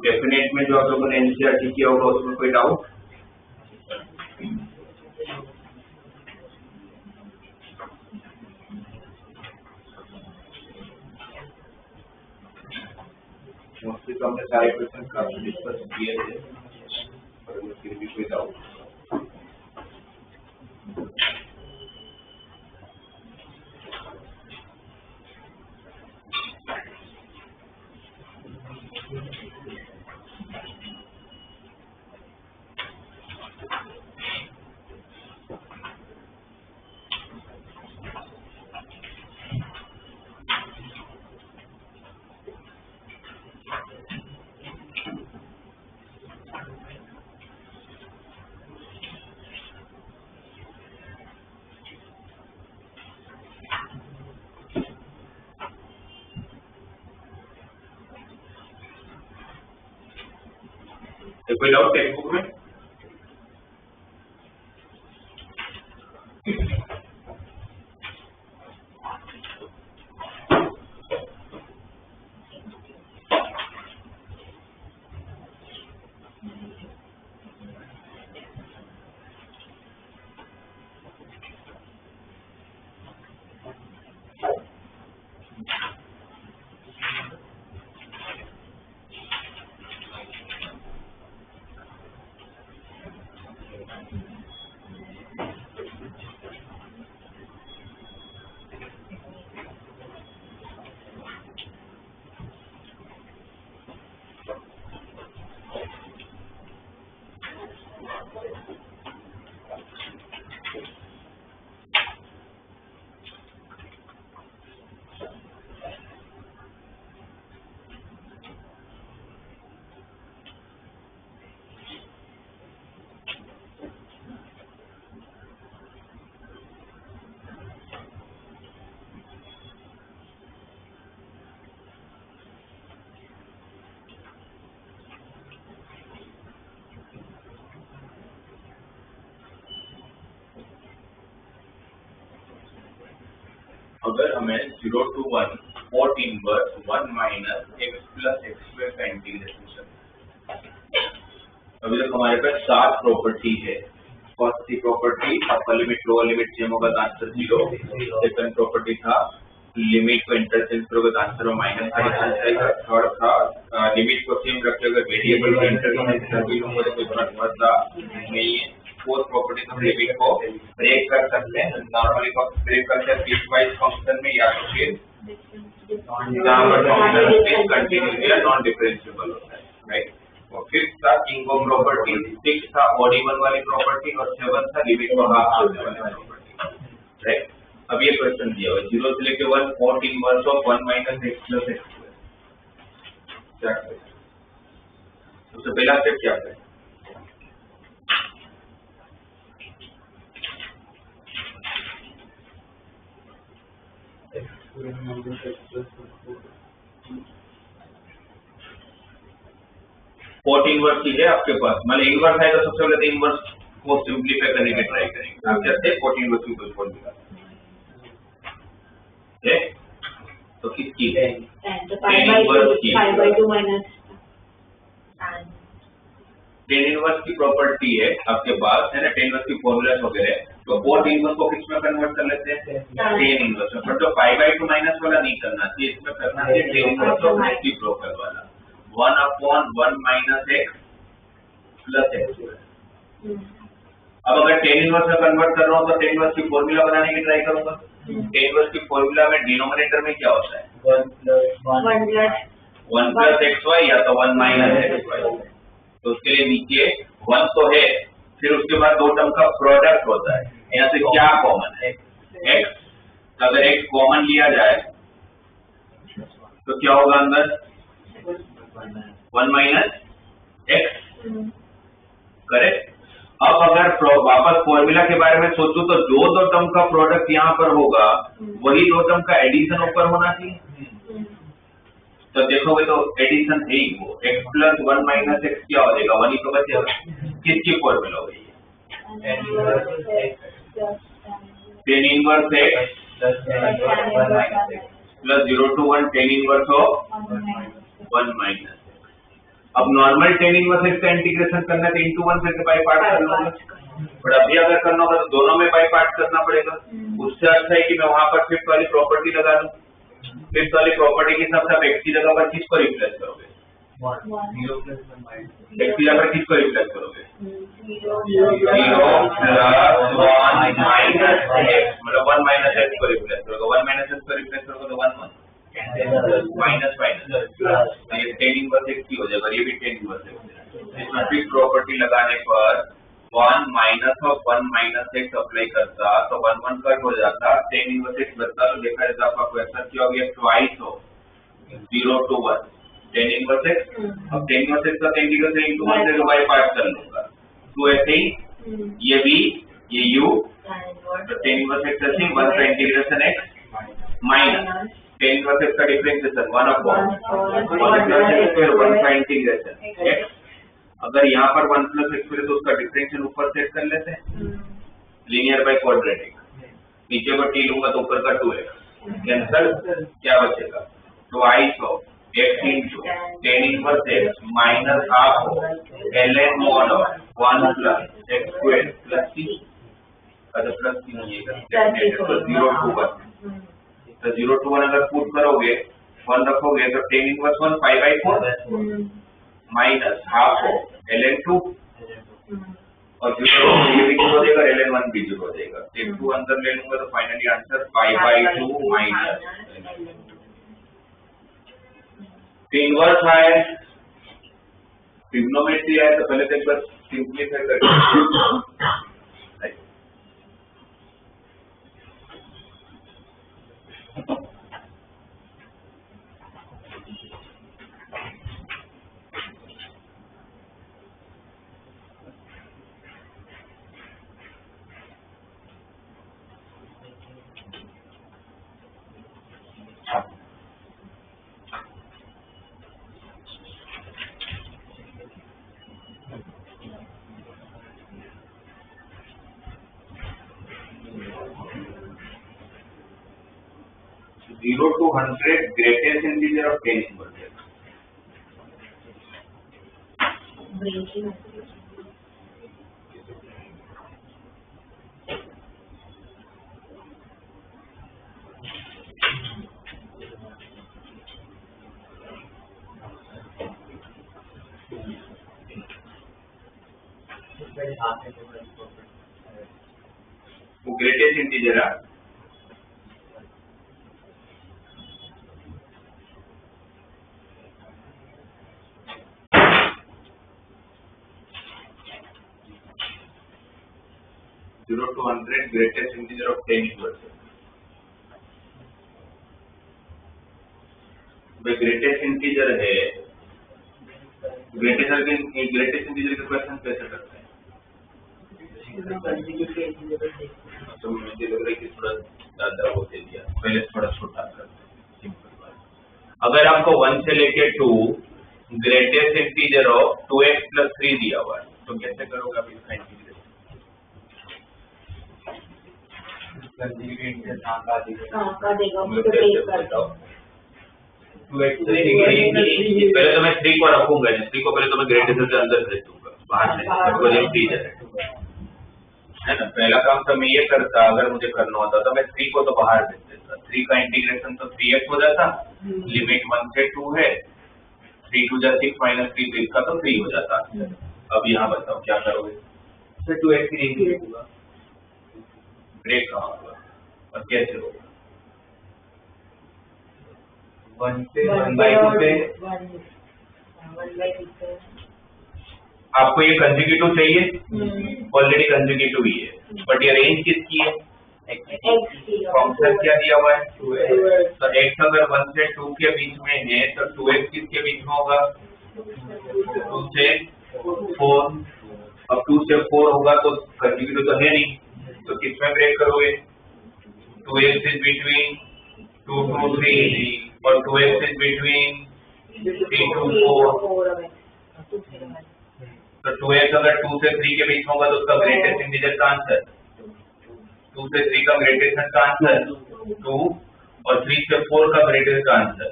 डेफिनेट में जो आप लोगों ने एनसीईआरटी किया होगा उसमें कोई डाउट? मोस्टली तो हमने सारे क्वेश्चन काफी डिस्कस किए थे, पर फिर भी कोई डाउट तो कोई डाउट टेक्स्ट बुक में? अगर हमें 0 to 1 4 inverse 1 minus x plus x square का इंटीग्रेशन करना है। अभी तक हमारे पास 7 प्रॉपर्टी है। फर्स्ट थी property upper limit lower limit same होगा तो आंसर 0। सेकंड प्रॉपर्टी था लिमिट को इंटरचेंज करोगे तो आंसर में माइनस का डिफरेंस आएगा। थर्ड था लिमिट को सेम रखे अगर वेरिएबल को इंटरचेंज कर भी लूंगा तो कोई फर्क पड़ता नहीं है। फोर्थ प्रॉपर्टी हम लिमिट को ब्रेक कर सकते हैं। नॉर्मली को ब्रेक करते हैं पीस वाइज फंक्शन में या तो फिर जहां पर फंक्शन डिसकंटिन्यूअस या नॉन डिफरेंशिएबल होता है, राइट। और फिफ्थ था किंग ऑफ प्रॉपर्टी, सिक्स था ऑड इवन वाली प्रॉपर्टी और सेवन था लिमिट को हाफ आने वाली प्रॉपर्टी, राइट। अब ये क्वेश्चन दिया हुआ है 0 से लेके 1 4 inverse of 1 minus x plus x square. क्या करें? सबसे पहला स्टेप क्या करें? फोर्थ इनवर्स की है आपके पास, मतलब इनवर्स है तो सबसे पहले इनवर्स को सिंपलीफाई करने की ट्राई करेंगे। आप जैसे फोर्थ इनवर्स की कुछ फॉर्मूला है तो किसकी है? टेन इनवर्स की। टेन इनवर्स की प्रॉपर्टी है आपके पास, है ना। टेन इनवर्स की फॉर्मूला वगैरह, तो फोर्थ इनवर्स को किस में कन्वर्ट कर लेते हैं? टेन इनवर्स में। पर जो पाई बाई टू माइनस वाला नहीं करना चाहिए, इसमें करना चाहिए टेन इनवर्स ऑफ रेसिप्रोकल वाला 1/1 माइनस x प्लस x। अब अगर टेन इनवर्स में कन्वर्ट कर रहा हूँ तो टेन इनवर्स की फॉर्मूला बनाने की ट्राई करूंगा। टेन इनवर्स की फॉर्मूला में डिनोमिनेटर में क्या होता है? 1 प्लस xy या तो 1 माइनस xy। तो उसके लिए नीचे 1 तो है, फिर उसके बाद दो टर्म का प्रोडक्ट होता है। यहाँ से क्या कॉमन है? x। अगर x कॉमन लिया जाए तो क्या होगा अंदर? 1 माइनस x, करेक्ट। अब अगर वापस फॉर्मूला के बारे में सोचूं तो जो दो टर्म का प्रोडक्ट यहाँ पर होगा वही दो टर्म का एडिशन ऊपर होना चाहिए। तो देखोगे तो एडिशन है ही वो, x प्लस 1 माइनस x क्या हो जाएगा? 1 ही तो बचेगा। किसकी फॉर्मूला हो गई? Tan inverse x plus 0 to 1 tan inverse of 1 minus. अब नॉर्मल टेन इनवर्स x का इंटीग्रेशन करना है तो इनटू 1 से बाय पार्ट कर लूंगा। बट अभी अगर करना होगा तो दोनों में बाय पार्ट करना पड़ेगा। उससे अच्छा है कि मैं वहां पर फिफ्थ वाली प्रॉपर्टी लगा दूं। फिफ्थ वाली प्रॉपर्टी के हिसाब से आप x की जगह पर किसको रिप्लेस करोगे? 0 plus 1 minus x की जगह किसको रिप्लेस करोगे? 0 0 plus 1 minus x, मतलब 1 minus x को रिप्लेस करोगे, 1 minus x को रिप्लेस करोगे तो 1 माइनस माइनस, तो ये tan इनवर्स x की हो जाएगा, ये भी tan इनवर्स x। इसमें फिक्स प्रॉपर्टी लगाने पर 1 minus of 1 minus x apply करता तो 1 1 कट हो जाता, tan इनवर्स x बनता, तो देखा जाता आपका क्वेश्चन क्या हो गया, ट्वाइस हो 0 to 1 tan इनवर्स x। अब tan इनवर्स x का इंटीग्रेशन इनटू 1 से बाय पार्ट कर लूंगा, तो ऐसे ही ये भी ये u, तो tan इनवर्स x ऐसे 1 का integration x minus tan inverse x का डिफरेंशिएशन 1 अपॉन 1 प्लस x फिर 1 का इंटीग्रेशन x। अगर यहाँ पर 1 प्लस x मिले तो उसका डिफरेंशियल ऊपर सेट कर लेते हैं, लीनियर बाय क्वाड्रेटिक, नीचे को t लूंगा तो ऊपर का 2x कैंसल, क्या बचेगा, twice of x into tan inverse x minus half of ln mod of 1 plus x square plus c, अगर प्लस c नहीं है तो 0 to 1, तो 0 to 1 अगर पुट करोगे 1 रखोगे तो tan inverse 1 5/4 minus half of ln 2 और 0 ये भी हो जाएगा, ln 1 भी 0 हो जाएगा, एक 2 अंदर ले लूंगा तो फाइनली आंसर 5/2 माइनस इनवर्स है। ट्रिग्नोमेट्री है तो पहले तो एक बार सिंपलीफाई करके zero to 100 greatest integer of tan inverse x। वो ग्रेटेस्ट इंटीजर है, zero to 100 greatest integer of tan inverse x। Way greatest integer है, ग्रेटेस्ट इंटीजर के क्वेश्चन कैसे करते हैं, तो मुझे लग रहा है कि थोड़ा ज्यादा वो दे दिया, पहले थोड़ा छोटा करते हैं, सिंपल बात। अगर आपको 1 से लेके 2 greatest integer of 2x plus 3 दिया हुआ है तो कैसे करोगे आप इसका इंटीग्रेशन? पहले तो मैं 3 को रखूंगा, 3 को पहले तो मैं ग्रेटेस्ट से अंदर भेज दूंगा, बाहर से इंटीजर है ना। पहला काम तो मैं ये करता, अगर मुझे करना होता तो मैं 3 को तो बाहर भेज देता, 3 का इंटीग्रेशन तो 3x हो जाता, लिमिट 1 से 2 है, 3 2 जा 6 माइनस 3 तो इसका तो 3 हो जाता। अब यहाँ बताओ क्या करोगे, फिर 2x ही होगा, ब्रेक कहाँ होगा और कैसे होगा? 1 से 1/2 पे आपको ये कंसेक्यूटिव चाहिए, ऑलरेडी कंसेक्यूटिव ही है, बट ये रेंज किसकी है, फंक्शन क्या दिया हुआ है 2x, तो x अगर 1 से 2 के बीच में है तो 2x किसके बीच में होगा, 2 से 4। अब 2 से 4 होगा तो कंसेक्यूटिव तो है नहीं, तो किसमें ब्रेक करोगे, 2x इज बिटवीन 2 to 3 और 2x इज बिटवीन 3 to 4। तो 2x अगर 2 से 3 के बीच में होगा तो उसका ग्रेटेस्ट इंटीजर का आंसर 2 से 3 का ग्रेटेस्ट का आंसर 2 और 3 से 4 का ग्रेटेस्ट का आंसर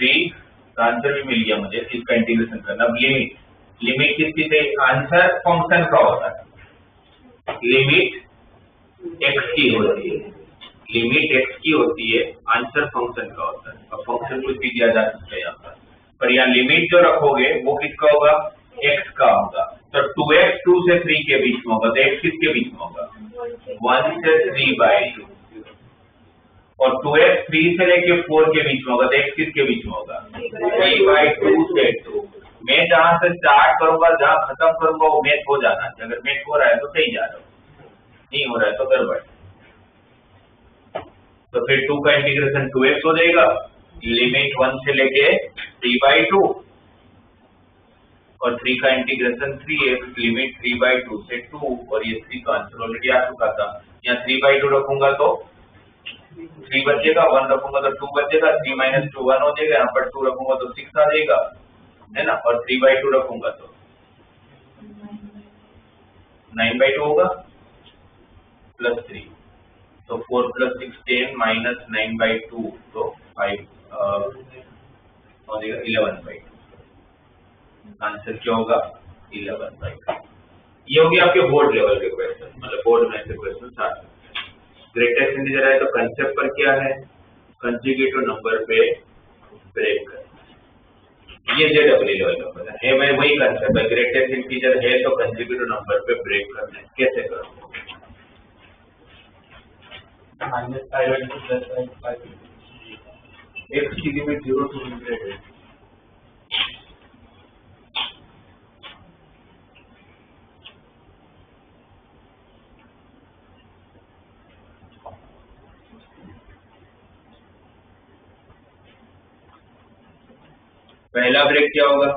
3 का आंसर भी मिल गया मुझे। इसका इंटीग्रेशन करना। अब लिमिट किसकी थी, आंसर फंक्शन का होता है, लिमिट x की होती है, लिमिट x की होती है, आंसर फंक्शन का होता है। अब फंक्शन कुछ भी दिया जा सकता है यहाँ पर, पर यहाँ लिमिट जो रखोगे वो किसका होगा, x का होगा। तो 2x 2 से 3 के बीच में होगा, तो x किसके बीच में होगा, 1 से 3/2, और 2x 3 से लेके 4 के बीच में होगा, तो x किसके बीच में होगा, 3/2 से 2। मैं जहां से स्टार्ट करूंगा जहां खत्म करूंगा वो मैच हो जाना चाहिए। अगर मैच हो रहा है तो सही जा रहा हो, नहीं हो रहा है तो गड़बड़। तो फिर 2 का इंटीग्रेशन 2x हो जाएगा, लिमिट 1 से लेके 3/2, और 3 का इंटीग्रेशन 3x, लिमिट 3/2 से 2, और ये 3 का आंसर ऑलरेडी आ चुका था। यहाँ 3/2 रखूंगा तो 3 बचेगा, 1 रखूंगा तो 2 बचेगा, 3 - 2 1 हो जाएगा, यहाँ पर 2 रखूंगा तो 6 आ जाएगा, है ना, और 3/2 रखूंगा तो 9/2 होगा, प्लस 3, तो 4 + 6 10 माइनस 9/2, तो 5 हो जाएगा 11/2। आंसर क्या होगा, 11/2। ये होगी आपके बोर्ड लेवल के क्वेश्चन, मतलब बोर्ड में से क्वेश्चन आते हैं। ग्रेटेस्ट इंटीजर है तो कंसेप्ट पर क्या है, कंजुगेटिव नंबर पे ब्रेक कर, ये जेडब्ल्यू लेवल का पता है। मैं वही कंसेप्ट है, ग्रेटेस्ट इंटीजर है तो कंजुगेटिव नंबर पे ब्रेक करना है। कैसे करो, -5/2 + 5 x की लिमिट 0 to 100 है। पहला ब्रेक क्या होगा,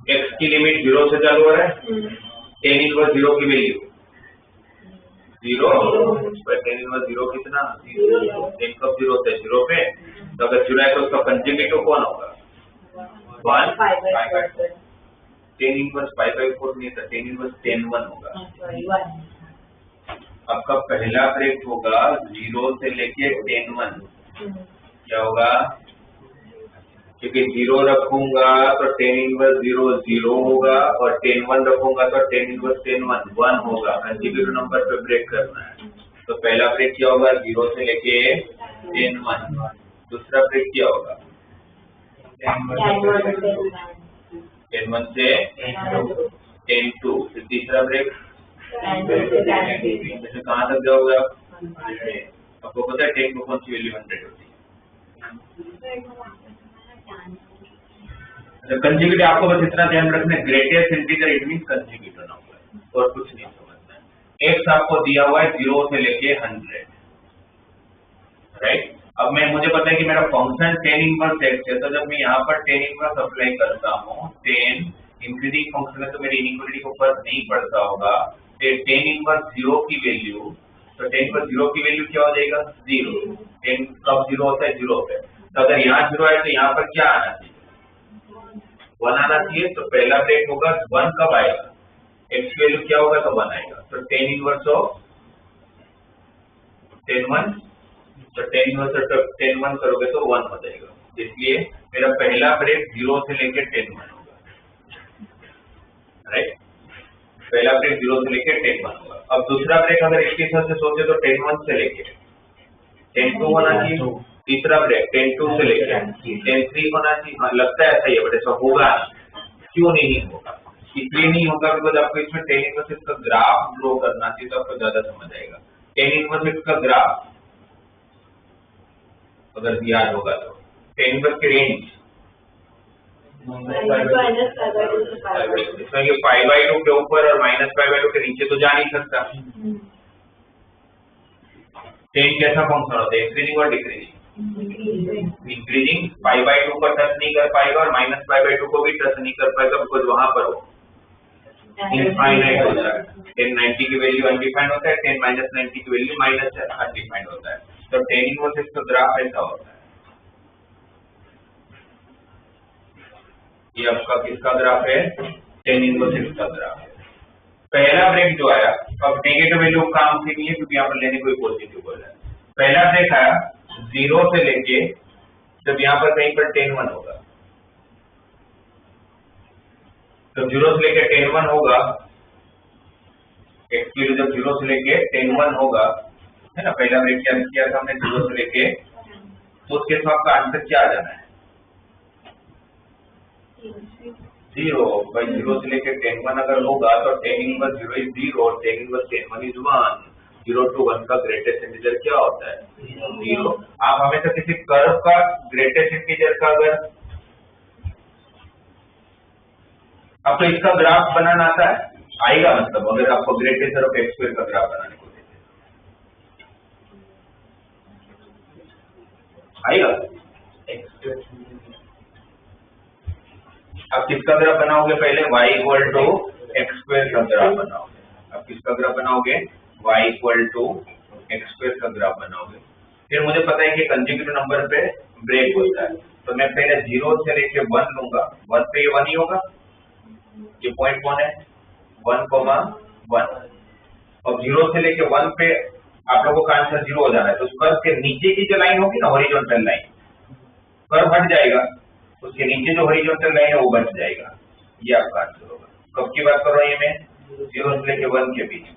x की लिमिट 0 से चालू हो रहा है, tan इनवर्स 0 की वैल्यू 0, पर tan इनवर्स 0 कितना, tan कब 0 होता है, 0 पे, तो अगर 0 है तो उसका कंजुगेटिव कौन होगा, 1 tan इनवर्स 5/4 नहीं था, tan इनवर्स 10/1 होगा। आपका पहला ब्रेक होगा 0 से लेके 10/1, क्या होगा, क्योंकि 0 रखूंगा तो tan इनवर्स 0 0 होगा, और 10/1 रखूंगा तो tan इनवर्स 10/1 1 होगा। कंजुगेटिव नंबर पे ब्रेक करना है, तो पहला ब्रेक क्या होगा, 0 से लेके 10/1। दूसरा ब्रेक क्या होगा, 10/1 से 10/2। फिर तीसरा ब्रेक जैसे कहाँ तक जाओगे आप, आपको पता है 10 को कौन सी वैल्यू 100 होती है। कंजुगेटिव आपको बस इतना ध्यान रखना है, greatest integer it means conjugative number, और कुछ नहीं समझना है। x आपको दिया हुआ है 0 से लेके 100, राइट। अब मुझे पता है कि मेरा फंक्शन tan इनवर्स x है, तो जब मैं यहाँ पर tan इनवर्स अप्लाई करता हूँ, tan इंक्रीजिंग फंक्शन है तो मेरी इनइक्वालिटी को फर्क नहीं पड़ता होगा, tan इनवर्स 0 की वैल्यू, तो tan इनवर्स 0 की वैल्यू क्या हो जाएगा, 0। tan कब 0 होता है, 0 पे, तो अगर यहाँ 0 है तो यहाँ पर क्या आना चाहिए, 1 आना चाहिए। तो पहला ब्रेक होगा 1 कब आएगा, x की वैल्यू क्या होगा तो 1 आएगा, तो tan इनवर्स ऑफ 10/1, तो tan इनवर्स ऑफ 10/1 करोगे तो 1 हो जाएगा। इसलिए मेरा पहला ब्रेक 0 से लेके 10/1 होगा, राइट। पहला ब्रेक 0 से लेके 10/1 होगा। अब दूसरा ब्रेक अगर इसके हिसाब से सोचे तो 10/1 से लेके 10/2 होना चाहिए। तीसरा ब्रेक 10/2 से लेके 10/3 होना चाहिए। हाँ, लगता है ऐसा ही है, बट ऐसा होगा क्यों नहीं होगा, इसलिए नहीं होगा बिकॉज आपको इसमें tan इनवर्स का ग्राफ ड्रॉ करना चाहिए, तो आपको ज्यादा समझ आएगा। tan इनवर्स का ग्राफ अगर याद होगा तो tan इनवर्स की रेंज इसमें ये 5/2 के ऊपर और -5/2 के नीचे तो जा नहीं सकता। tan कैसा फंक्शन होता है, इंक्रीजिंग और डिक्रीजिंग, इंक्रीजिंग 5/2 को टच नहीं कर पाएगा और -5/2 को भी टच नहीं कर पाएगा, बिकॉज वहां पर वो इनफाइनाइट होता है। tan 90 की वैल्यू अनडिफाइंड होता है, tan -90 की वैल्यू अनडिफाइंड होता है। तो tan इनवर्स का ग्राफ ऐसा होता है। ये आपका किसका ग्राफ है, tan इनवर्स का ग्राफ है। पहला ब्रेक जो आया, अब नेगेटिव वैल्यू काम की नहीं है क्योंकि यहाँ पर लेने कोई पॉजिटिव बोल रहा है। पहला ब्रेक आया 0 से लेके, जब यहाँ पर कहीं पर 10/1 होगा, तो 0 से लेके 10/1 होगा, x की वैल्यू जब 0 से लेके 10/1 होगा, है ना, पहला ब्रेक क्या किया था हमने 0 से लेके, तो उसके साथ आपका आंसर क्या आ जाना है 0 भाई। 0 से लेके 10 1 अगर होगा तो 10 इनवर्स 0 इज 0 और 10 इनवर्स 10 1 इज 1। 0 to 1 का ग्रेटेस्ट इंटीजर क्या होता है 0। आप हमेशा किसी कर्व का ग्रेटेस्ट इंटीजर का अगर आपको इसका ग्राफ बनाना आता है आएगा, मतलब अगर आपको ग्रेटेस्ट ऑफ एक्स स्क्वायर का ग्राफ बनाने को देते आएगा। आप किसका ग्राफ बनाओगे पहले y equal to x square का ग्राफ बनाओगे। आप किसका ग्राफ बनाओगे y equal to x square का ग्राफ बनाओगे। फिर मुझे पता है कि कंसेक्यूटिव नंबर पे ब्रेक होता है, तो मैं पहले 0 से लेके 1 लूंगा। 1 पे ये 1 ही होगा, ये पॉइंट कौन है 1,1। अब 0 से लेके 1 पे आप लोगों का आंसर 0 हो जाना है, तो उस कर्व के नीचे की जो लाइन होगी ना हॉरिजॉन्टल लाइन, कर्व हट जाएगा, उसके नीचे जो हॉरिजॉन्टल लाइन है वो बच जाएगा, ये आपका आंसर होगा। कब की बात कर रहा हूं ये मैं 0 से लेके 1 के बीच में।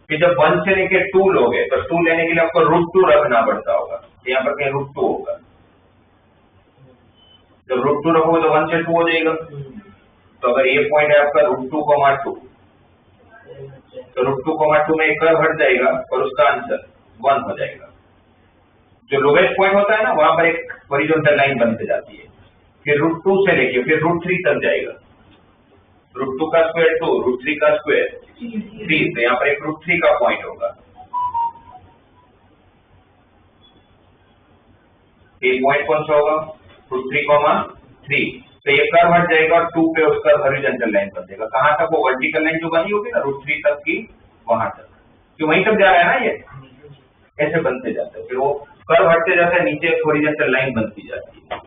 फिर जब 1 से लेके 2 लोगे तो 2 लेने के लिए आपको √2 रखना पड़ता होगा, तो यहाँ पर कहीं √2 होगा। जब √2 रखोगे तो 1 से 2 हो जाएगा, तो अगर ये पॉइंट है आपका √2,2 तो √2,2 में एक कर्व हट जाएगा और उसका आंसर 1 हो जाएगा। जो लोवेस्ट पॉइंट होता है ना वहां पर एक हॉरिजॉन्टल लाइन बनते जाती है, फिर √2 से लेके फिर √3 तक जाएगा। √2 का स्क्वायर 2, √3 का स्क्वायर 3, तो यहाँ पर एक √3 का पॉइंट होगा। एक पॉइंट कौन सा होगा √3,3, तो ये कर्व हट जाएगा और 2 पे उसका हॉरिजॉन्टल लाइन बन जाएगा। कहां तक वो वर्टिकल लाइन जो बनी होगी ना √3 तक की, वहां तक, क्यों वहीं तक जा रहा है ना, ये ऐसे बनते जाते हैं। फिर वो कर्व हटते जाता है, नीचे हॉरिजॉन्टल लाइन बनती जाती है।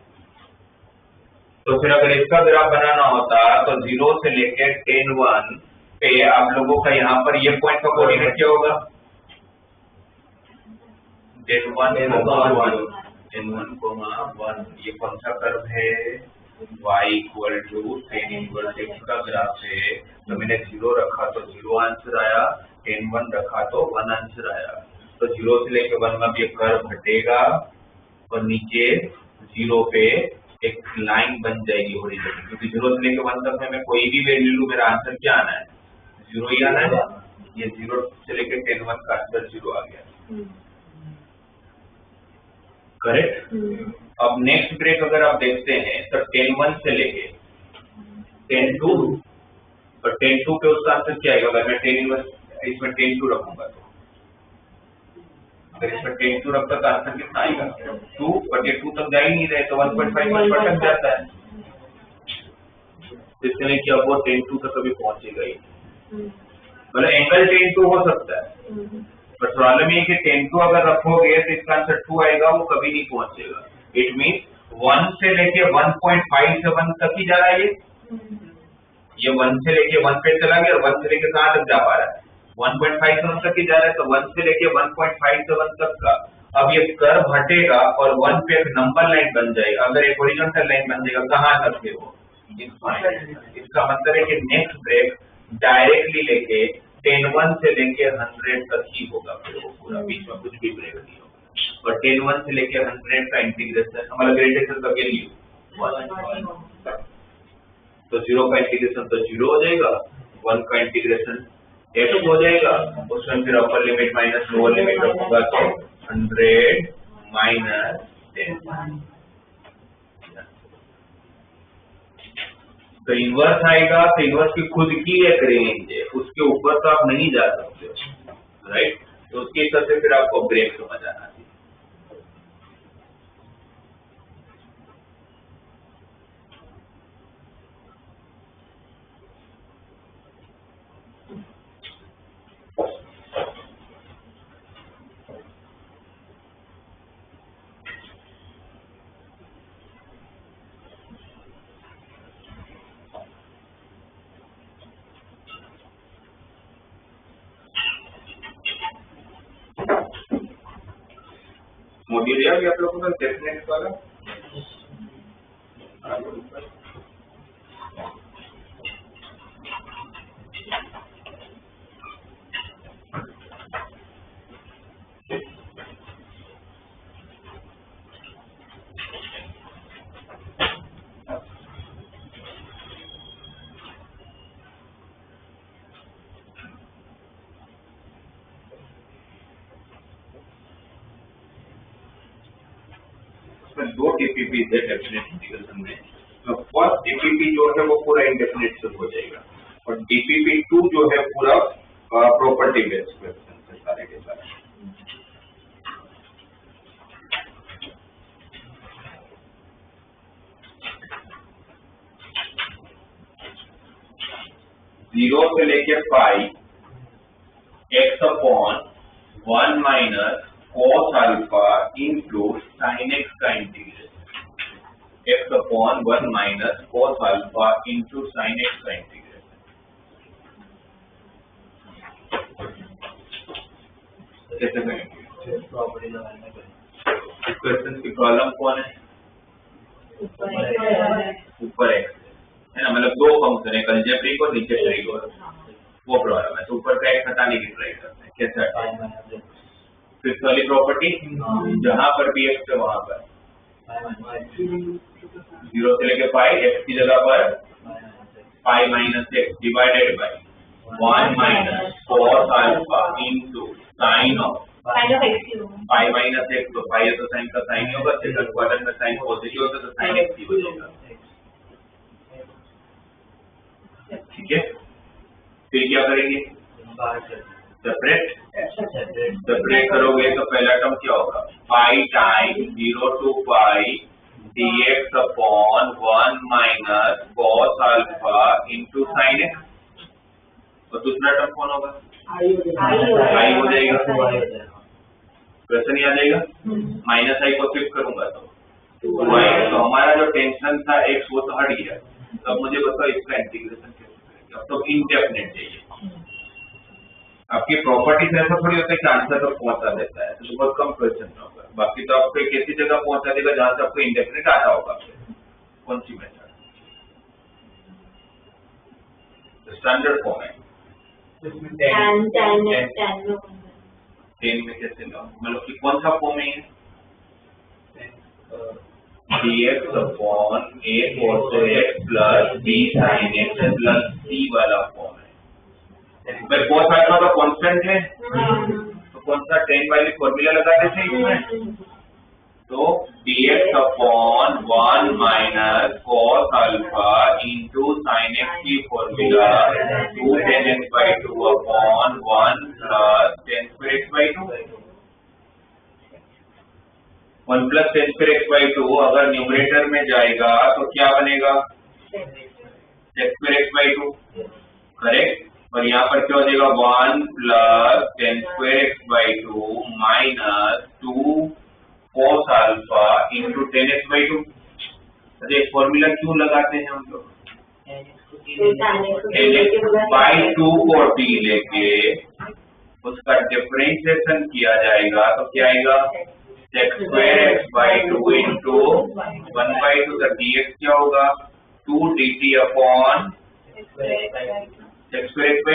तो फिर अगर इसका ग्राफ बनाना होता तो 0 से लेके 10 1 पे आप लोगों का यहाँ पर ये पॉइंट का कोऑर्डिनेट क्या होगा 10 1, 1, ये कौन सा कर्व है y equal to 10 inverse x का ग्राफ है। तो मैंने 0 रखा तो 0 आंसर आया, 10 1 रखा तो 1 आंसर आया। तो 0 से लेके 1 में ये कर्व हटेगा और नीचे 0 पे एक लाइन बन जाएगी हॉरिजॉन्टल, क्योंकि 0 से लेके 1 तक में मैं कोई भी वैल्यू लूं मेरा आंसर क्या आना है 0 ही आना है। ये 0 से लेके 10 1 का आंसर 0 आ गया, करेक्ट। अब नेक्स्ट ब्रेक अगर आप देखते हैं तो 10 1 से लेके 10 2, और 10 2 पे उसका आंसर क्या आएगा। अगर मैं 10 इनवर्स इसमें 10 2 रखूंगा तो अगर इसमें 10 2 रखता तो आंसर कितना आएगा 2, बट ये 2 तक जा ही नहीं रहे तो 1.5 पर अटक जाता है। इसलिए क्या वो 10 2 तक कभी पहुंचेगा ही, मतलब एंगल 10 2 हो सकता है, पर प्रॉब्लम ये कि 10 2 अगर रखोगे तो इसका आंसर 2 आएगा, वो कभी नहीं पहुंचेगा। इट मीन्स 1 से लेके 1.57 तक ही जा रहा है ये 1 से लेके 1 पे चला गया और 1 से लेके कहां तक जा पा रहा है 1.57 तक ही जा रहा है। तो 1 से लेके 1.57 तक का अब ये कर्व हटेगा और 1 पे एक नंबर लाइन बन जाएगा। अगर एक हॉरिजॉन्टल लाइन बन जाएगा कहां तक है वो इसका मतलब है कि नेक्स्ट ब्रेक डायरेक्टली लेके 10 1 से लेके 100 तक ही होगा, फिर वो पूरा बीच में कुछ भी ब्रेक नहीं होगा। और 10 1 से लेके 100 का इंटीग्रेशन हमारा ग्रेटेस्ट का वैल्यू 1, तो 0 का इंटीग्रेशन तो 0 हो जाएगा, 1 का इंटीग्रेशन x हो जाएगा, उसमें फिर upper limit minus lower limit रखूंगा तो 100 माइनस 10। तो इनवर्स आएगा, तो इनवर्स की खुद की एक रेंज है, उसके ऊपर तो आप नहीं जा सकते हो, राइट। तो उसके हिसाब से फिर आपको ब्रेक समझ आना चाहिए। मॉड्यूल या भी आप लोगों का डेफिनेट वाला उसमें 2 टीपीपी है डेफिनेट इंटीग्रेशन में। तो फर्स्ट डीपीपी जो है वो पूरा इंडेफिनिट से हो जाएगा और डीपीपी 2 जो है पूरा प्रॉपर्टी बेस्ड क्वेश्चन से सारे के सारे। जीरो से लेके पाई x upon 1 minus cos alpha into sine x का integration x upon 1 minus cos alpha into sine x का इंटीग्रेशन। कैसे करेंगे? इस क्वेश्चन की प्रॉब्लम कौन है? ऊपर x है ना, मतलब 2 फंक्शन है, अलजेब्रिक और नीचे ट्राइगोनल, वो प्रॉब्लम है। तो ऊपर का x हटाने की ट्राई करते हैं। कैसे हटाएंगे? फिफ्थ वाली प्रॉपर्टी, जहां पर भी x है वहां पर 0 से लेके पाई x की जगह पर pi minus x divided by 1 minus cos alpha into sine of pi minus x। तो पाई है तो साइन का साइन ही होगा, सेकंड क्वाड्रेंट में साइन पॉजिटिव होता है तो साइन x ही हो जाएगा। ठीक है, फिर क्या करेंगे? सेपरेट करोगे तो पहला टर्म क्या होगा? Pi time 0 to pi dx upon 1 minus cos alpha into sine x। और दूसरा टर्म कौन होगा? आई हो जाएगा। क्वेश्चन ही आ जाएगा। माइनस आई को शिफ्ट करूंगा तो y। तो हमारा जो टेंशन था x वो तो हट गया। अब मुझे बताओ इसका इंटीग्रेशन कैसे करेंगे? अब तो इनडेफिनिट चाहिए। आपकी प्रॉपर्टी से ऐसा थोड़ी होता है कि आंसर तक पहुंचा देता है, तो बहुत कम क्वेश्चन होगा। बाकी तो आपको एक ऐसी जगह पहुंचा देगा जहां से आपको इंडेफिनिट आता होगा। कौन सी मेथड? स्टैंडर्ड फॉर्म है। 10 में कैसे लो? मतलब कि कौन सा फॉर्म है? dx upon a cos x plus b sin x plus c वाला फॉर्म है। भाई cos अल्फा का कांस्टेंट है तो कौन सा 10 वाली फॉर्मूला लगाते थे इसमें? तो dx upon 1 minus cos alpha into sin x की formula 2 tan x by 2 upon 1 plus tan square x by 2। 1 plus tan square x by 2 अगर न्यूमरेटर में जाएगा तो क्या बनेगा? tan square x by 2, correct. और यहाँ पर क्या हो जाएगा? 1 plus tan square x by 2 minus 2 cos alpha into tan x by 2। अरे फॉर्मूला क्यों लगाते हैं हम लोग? tan x by 2 को t लेके उसका डिफरेंशिएशन किया जाएगा तो क्या आएगा? x square x by 2 into 1 by 2 का dx क्या होगा? 2 dt upon x square x by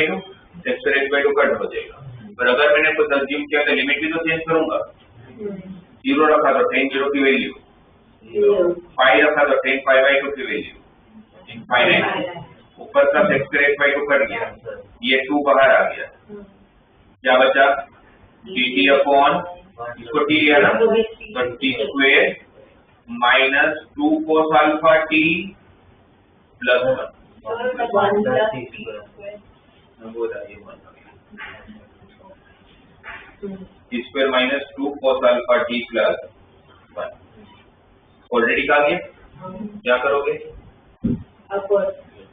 2। x square x by 2 cut हो जाएगा। पर अगर मैंने कुछ अज्यूम किया तो लिमिट भी तो चेंज करूंगा। 0 रखा तो tan 0 की वैल्यू, पाई रखा तो tan पाई by 2 की वैल्यू इनफाइनाइट। ऊपर का x square x by 2 cut गया, ये 2 बाहर आ गया, क्या बचा? dt अपॉन इसको t लिया ना तो t square minus 2 cos alpha t plus 1 square minus 2 cos alpha t plus 1। Already कहा गया, क्या करोगे?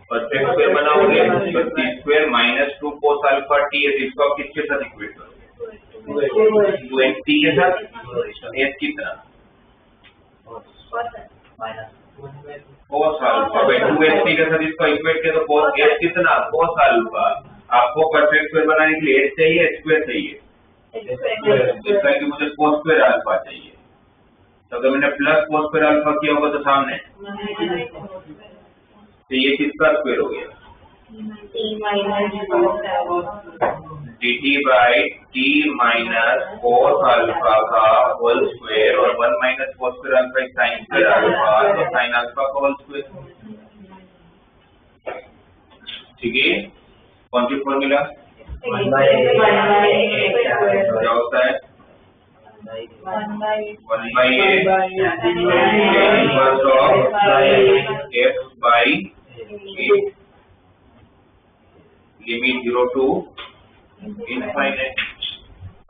परफेक्ट स्क्वायर बनाओगे तो t square minus 2 cos alpha t है, इसको आप किसके साथ इक्वेट करोगे? 2xt के साथ। s कितना? cos अल्फा बाय 2xt के साथ इसको इक्वेट किया तो cos s कितना? cos alpha. आपको परफेक्ट स्क्वायर बनाने के लिए s चाहिए, s स्क्वायर चाहिए, इसका कि मुझे cos स्क्वायर अल्फा चाहिए। तो अगर मैंने प्लस cos स्क्वायर अल्फा किया होगा तो सामने तो ये किसका स्क्वायर हो गया? dt by t minus cos alpha का होल स्क्वायर और 1 minus cos square alpha sine square alpha तो साइन अल्फा का होल स्क्वायर। ठीक है, कौन सी फॉर्मूला? क्या होता है? 1 by a tan inverse of x by 8 limit 0 to infinite.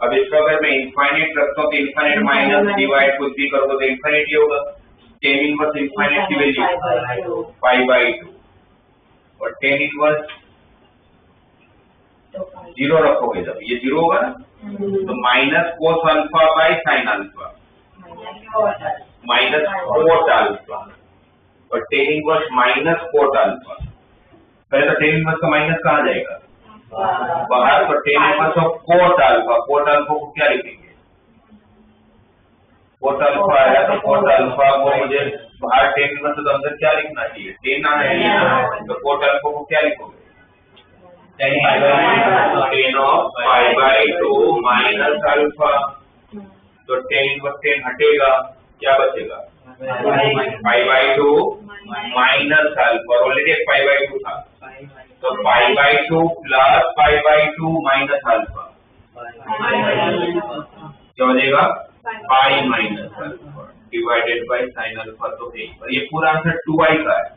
अब इसको अगर मैं इनफाइनाइट रखता हूँ तो इनफाइनाइट माइनस डिवाइड कुछ भी करोगे तो इनफाइनाइट ही होगा। tan इनवर्स इनफाइनाइट की वैल्यू पाई बाई 2 और tan इनवर्स 0 रखोगे जब ये 0 होगा ना तो minus cos alpha by sine alpha minus cot alpha और tan inverse minus cot alpha. पहले तो tan इनवर्स का माइनस कहाँ जाएगा बाहर, तो tan inverse of coat alpha को क्या लिखेंगे कोट अल्फा है तो कोट अल्फा को मुझे बाहर tan इनवर्स तो अंदर क्या लिखना चाहिए tan आना चाहिए तो कोट अल्फा को क्या लिखोगे tan of pi by 2 minus alpha. तो tan इनवर्स tan हटेगा क्या बचेगा pi by 2 minus alpha. Already pi by 2 था तो pi by 2 plus pi by 2 minus alpha क्या हो जाएगा pi minus alpha divided by sine alpha. तो ये पूरा आंसर 2i का है।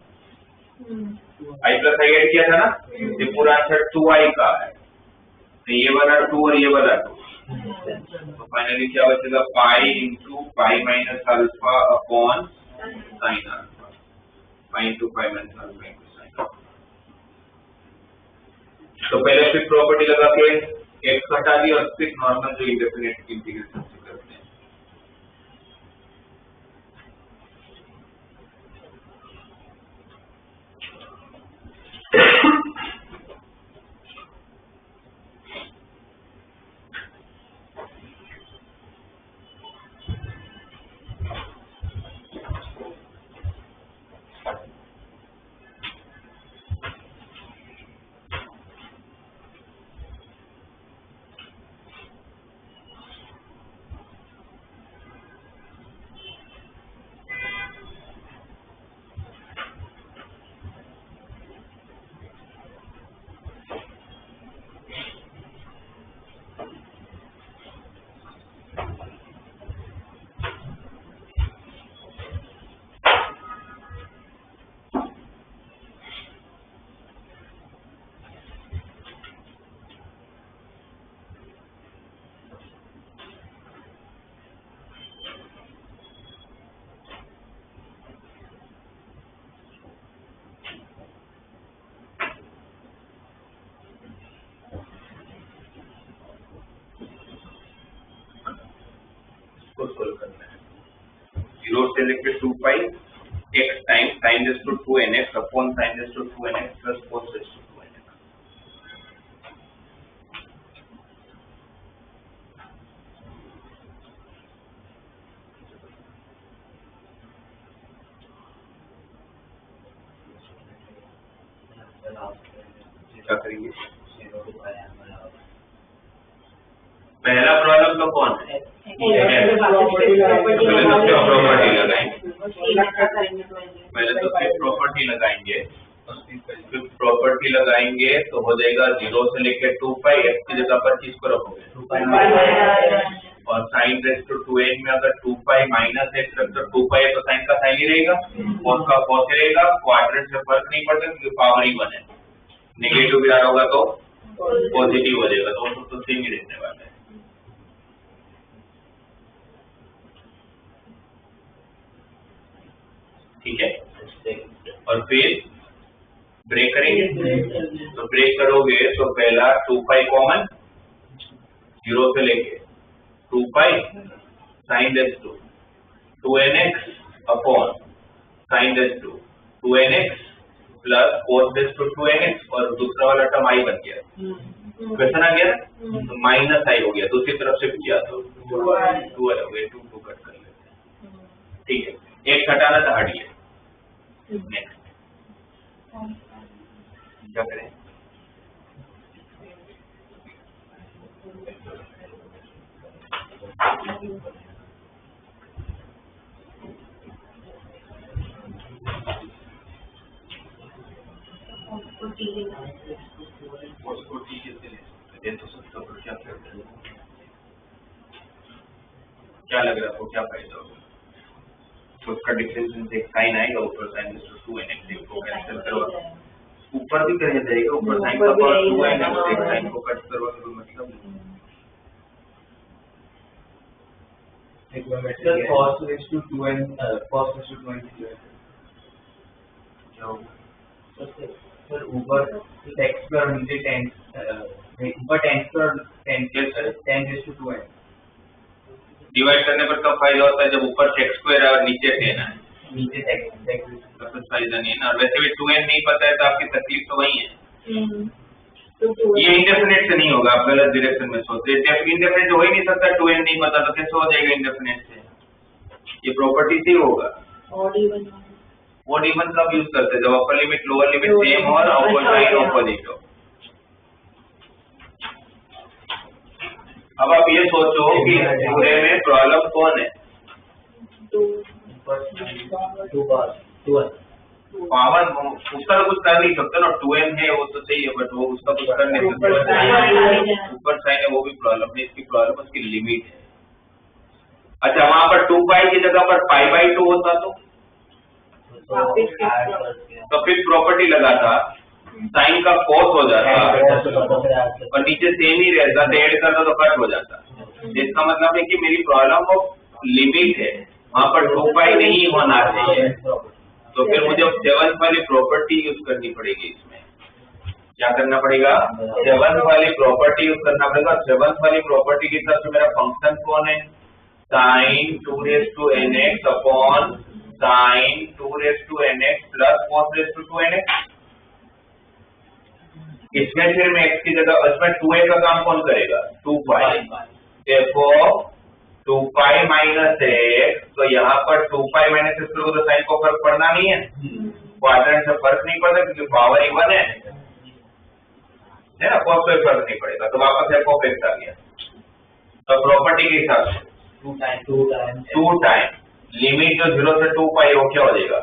i प्लस i ऐड किया था ना ये पूरा आंसर 2i का है। तो ये वाला 2 और ये वाला 2 तो फाइनली क्या बचेगा pi into pi minus alpha upon sine alpha pi into pi minus alpha into sign. तो पहले फिर प्रॉपर्टी लगा के x हटा दिया और फिर नॉर्मल जो इंडेफिनिट इंटीग्रेशन से करते हैं। जीरो से लेके 2 pi x time sin raise to 2nx अपॉन sin raise to 2nx plus cos raise to 2nx। क्या करेंगे पहला प्रॉब्लम तो कौन है पहले तो प्रॉपर्टी लगाएंगे प्रॉपर्टी लगाएंगे तो हो जाएगा 0 से लेकर 2 पाई x की जगह पर किसको रखोगे और साइन रेज़ टू 2n में अगर 2 पाई माइनस x रख तो 2 पाई तो साइन का साइन ही रहेगा cos का cos ही रहेगा क्वाड्रेंट से फर्क नहीं पड़ता क्योंकि पावर ही 1 है। नेगेटिव भी आ रहा होगा तो पॉजिटिव हो जाएगा तो सेम ही रहने वाला है। ठीक है और फिर ब्रेक करेंगे तो ब्रेक करोगे तो पहला 2 पाई कॉमन 0 से लेके 2 pi sine raise to 2nx अपॉन sine raise to 2nx plus cos raise to 2nx और दूसरा वाला टर्म i बन गया क्वेश्चन आ गया तो माइनस i हो गया दूसरी तरफ से किया तो 2 हो गया 2 कट कर लेते हैं। ठीक है एक हटाना था हट गया। नेक्स्ट क्या करें उसको टी कैसे ले सकते हैं तो सबसे क्या करते हैं क्या लग रहा है आपको, क्या फायदा होगा? तो उसका डिफरेंशियल से एक साइन आएगा, ऊपर साइन इज टू 2nx को कैंसिल करवा, ऊपर भी कहीं जाएगा, ऊपर साइन का पावर 2n है, तो एक साइन को कट करवा कोई मतलब नहीं। Sir, cos raised to 2n, cos raised to 2n क्या होगा? सर ऊपर x स्क्वायर नीचे 10, ऊपर 10 square 10 raised to 2n। Divide करने पर कब फायदा होता है, जब ऊपर से x स्क्वायर है और नीचे 10 है, नीचे x तो कुछ फायदा नहीं है ना। और वैसे भी 2n नहीं पता है तो आपकी तकलीफ तो वही है। ये इंडेफिनेट से नहीं होगा, आप गलत डायरेक्शन में सोचते हैं। इंडेफिनेट हो ही नहीं सकता, 2n नहीं पता तो कैसे हो जाएगा इंडेफिनेट से? ये प्रॉपर्टी से ही होगा। ओड इवन कब यूज करते हैं, जब upper limit lower limit same हो और साइन ऑपोजिट हो। अब आप ये सोचो कि पूरे में प्रॉब्लम कौन है? पावर उसका तो कुछ कर नहीं सकता ना, 2n है वो तो सही है, बट वो उसका कुछ कर नहीं सकता। ऊपर साइन है वो भी प्रॉब्लम नहीं, इसकी प्रॉब्लम उसकी लिमिट है। अच्छा, वहां पर 2 की जगह पर π/2 होता तो फिर प्रॉपर्टी लगा था, साइन का cos हो जाता और नीचे सेम ही रहता, तो ऐड करता तो कट हो जाता। इसका मतलब है कि मेरी प्रॉब्लम वो लिमिट है, वहां पर 2 नहीं होना चाहिए। तो फिर मुझे 7th वाली प्रॉपर्टी यूज करनी पड़ेगी। इसमें क्या करना पड़ेगा? 7th वाली प्रॉपर्टी यूज करना पड़ेगा। 7th वाली प्रॉपर्टी की तरफ से मेरा फंक्शन कौन है? sin 2nx अपॉन sin 2nx plus cos 2nx। इसमें फिर मैं x की जगह, इसमें 2a का काम कौन करेगा? 2π। देखो 2π माइनस x, तो यहाँ पर 2π माइनस x तो साइन को फर्क पड़ना नहीं है, क्वाड्रेंट से फर्क नहीं पड़ता क्योंकि पावर इवन है ना, cos से फर्क नहीं पड़ेगा। तो वापस f ऑफ x आ गया। तो प्रॉपर्टी के हिसाब से 2 टाइम लिमिट जो 0 से 2π हो क्या हो जाएगा?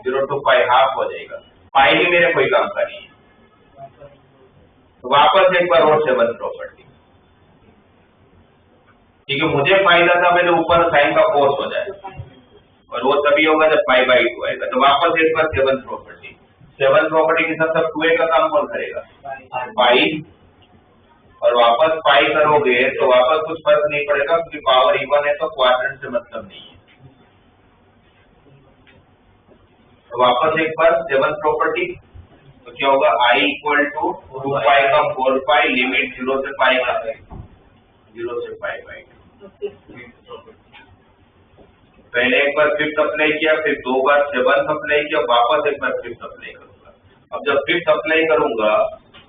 0 to π हाफ हो जाएगा। पाई भी मेरे कोई काम का नहीं है। तो वापस एक बार और 7th प्रॉपर्टी, ठीक है, मुझे फायदा था मेरे ऊपर साइन का cos हो जाए, और वो तभी होगा जब π/2 आएगा। तो वापस एक बार 7th प्रॉपर्टी, 7th प्रॉपर्टी के साथ 2a का काम कौन करेगा? पाई। और वापस पाई करोगे तो वापस कुछ फर्क नहीं पड़ेगा क्योंकि पावर इवन है, तो क्वाड्रेंट से मतलब नहीं है। तो वापस एक बार 7th प्रॉपर्टी, तो क्या होगा? I इक्वल टू 2π का 4π लिमिट 0 से π का 0 से π/2। पहले एक बार 5th अप्लाई किया, फिर 2 बार 7th अप्लाई किया, वापस एक बार 5th अप्लाई करूंगा। अब जब 5th अप्लाई करूंगा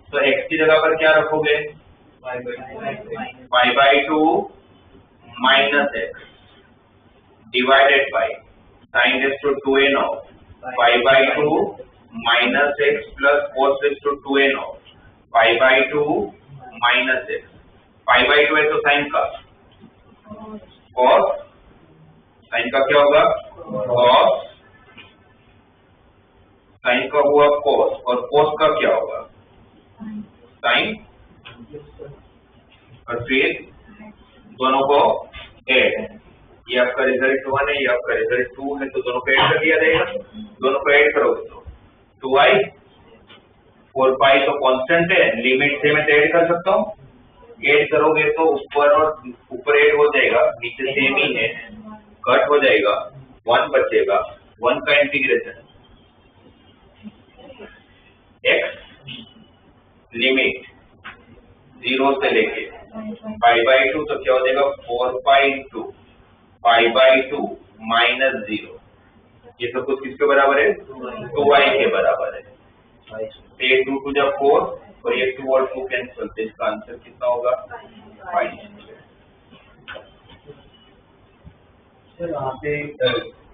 तो x की जगह पर क्या रखोगे? π/2 minus x divided by sin 2n of π/2 minus x plus cos 2n of π/2 minus x। π/2 है तो साइन का cos, साइन का क्या होगा? cos, साइन का हुआ cos, और cos का क्या होगा? साइन। और फिर दोनों को ऐड, ये आपका रिजल्ट 1 है, ये आपका रिजल्ट 2 है, तो दोनों को ऐड कर दिया जाएगा। दोनों को ऐड करोगे तो 2i, 4π तो कांस्टेंट है, लिमिट से मैं ऐड कर सकता हूँ। ऐड करोगे तो ऊपर और ऊपर ऐड हो जाएगा, नीचे सेम ही है, कट हो जाएगा, 1 बचेगा, 1 का इंटीग्रेशन x लिमिट 0 से लेके π/2, तो क्या हो जाएगा? 4π इंटू π/2 माइनस 0। ये सब कुछ किसके बराबर है? 2i के बराबर है। ये 2 to the 4 और ये 2 और 2 कैंसिल, तो इसका आंसर कितना होगा? 5। सर वहाँ पे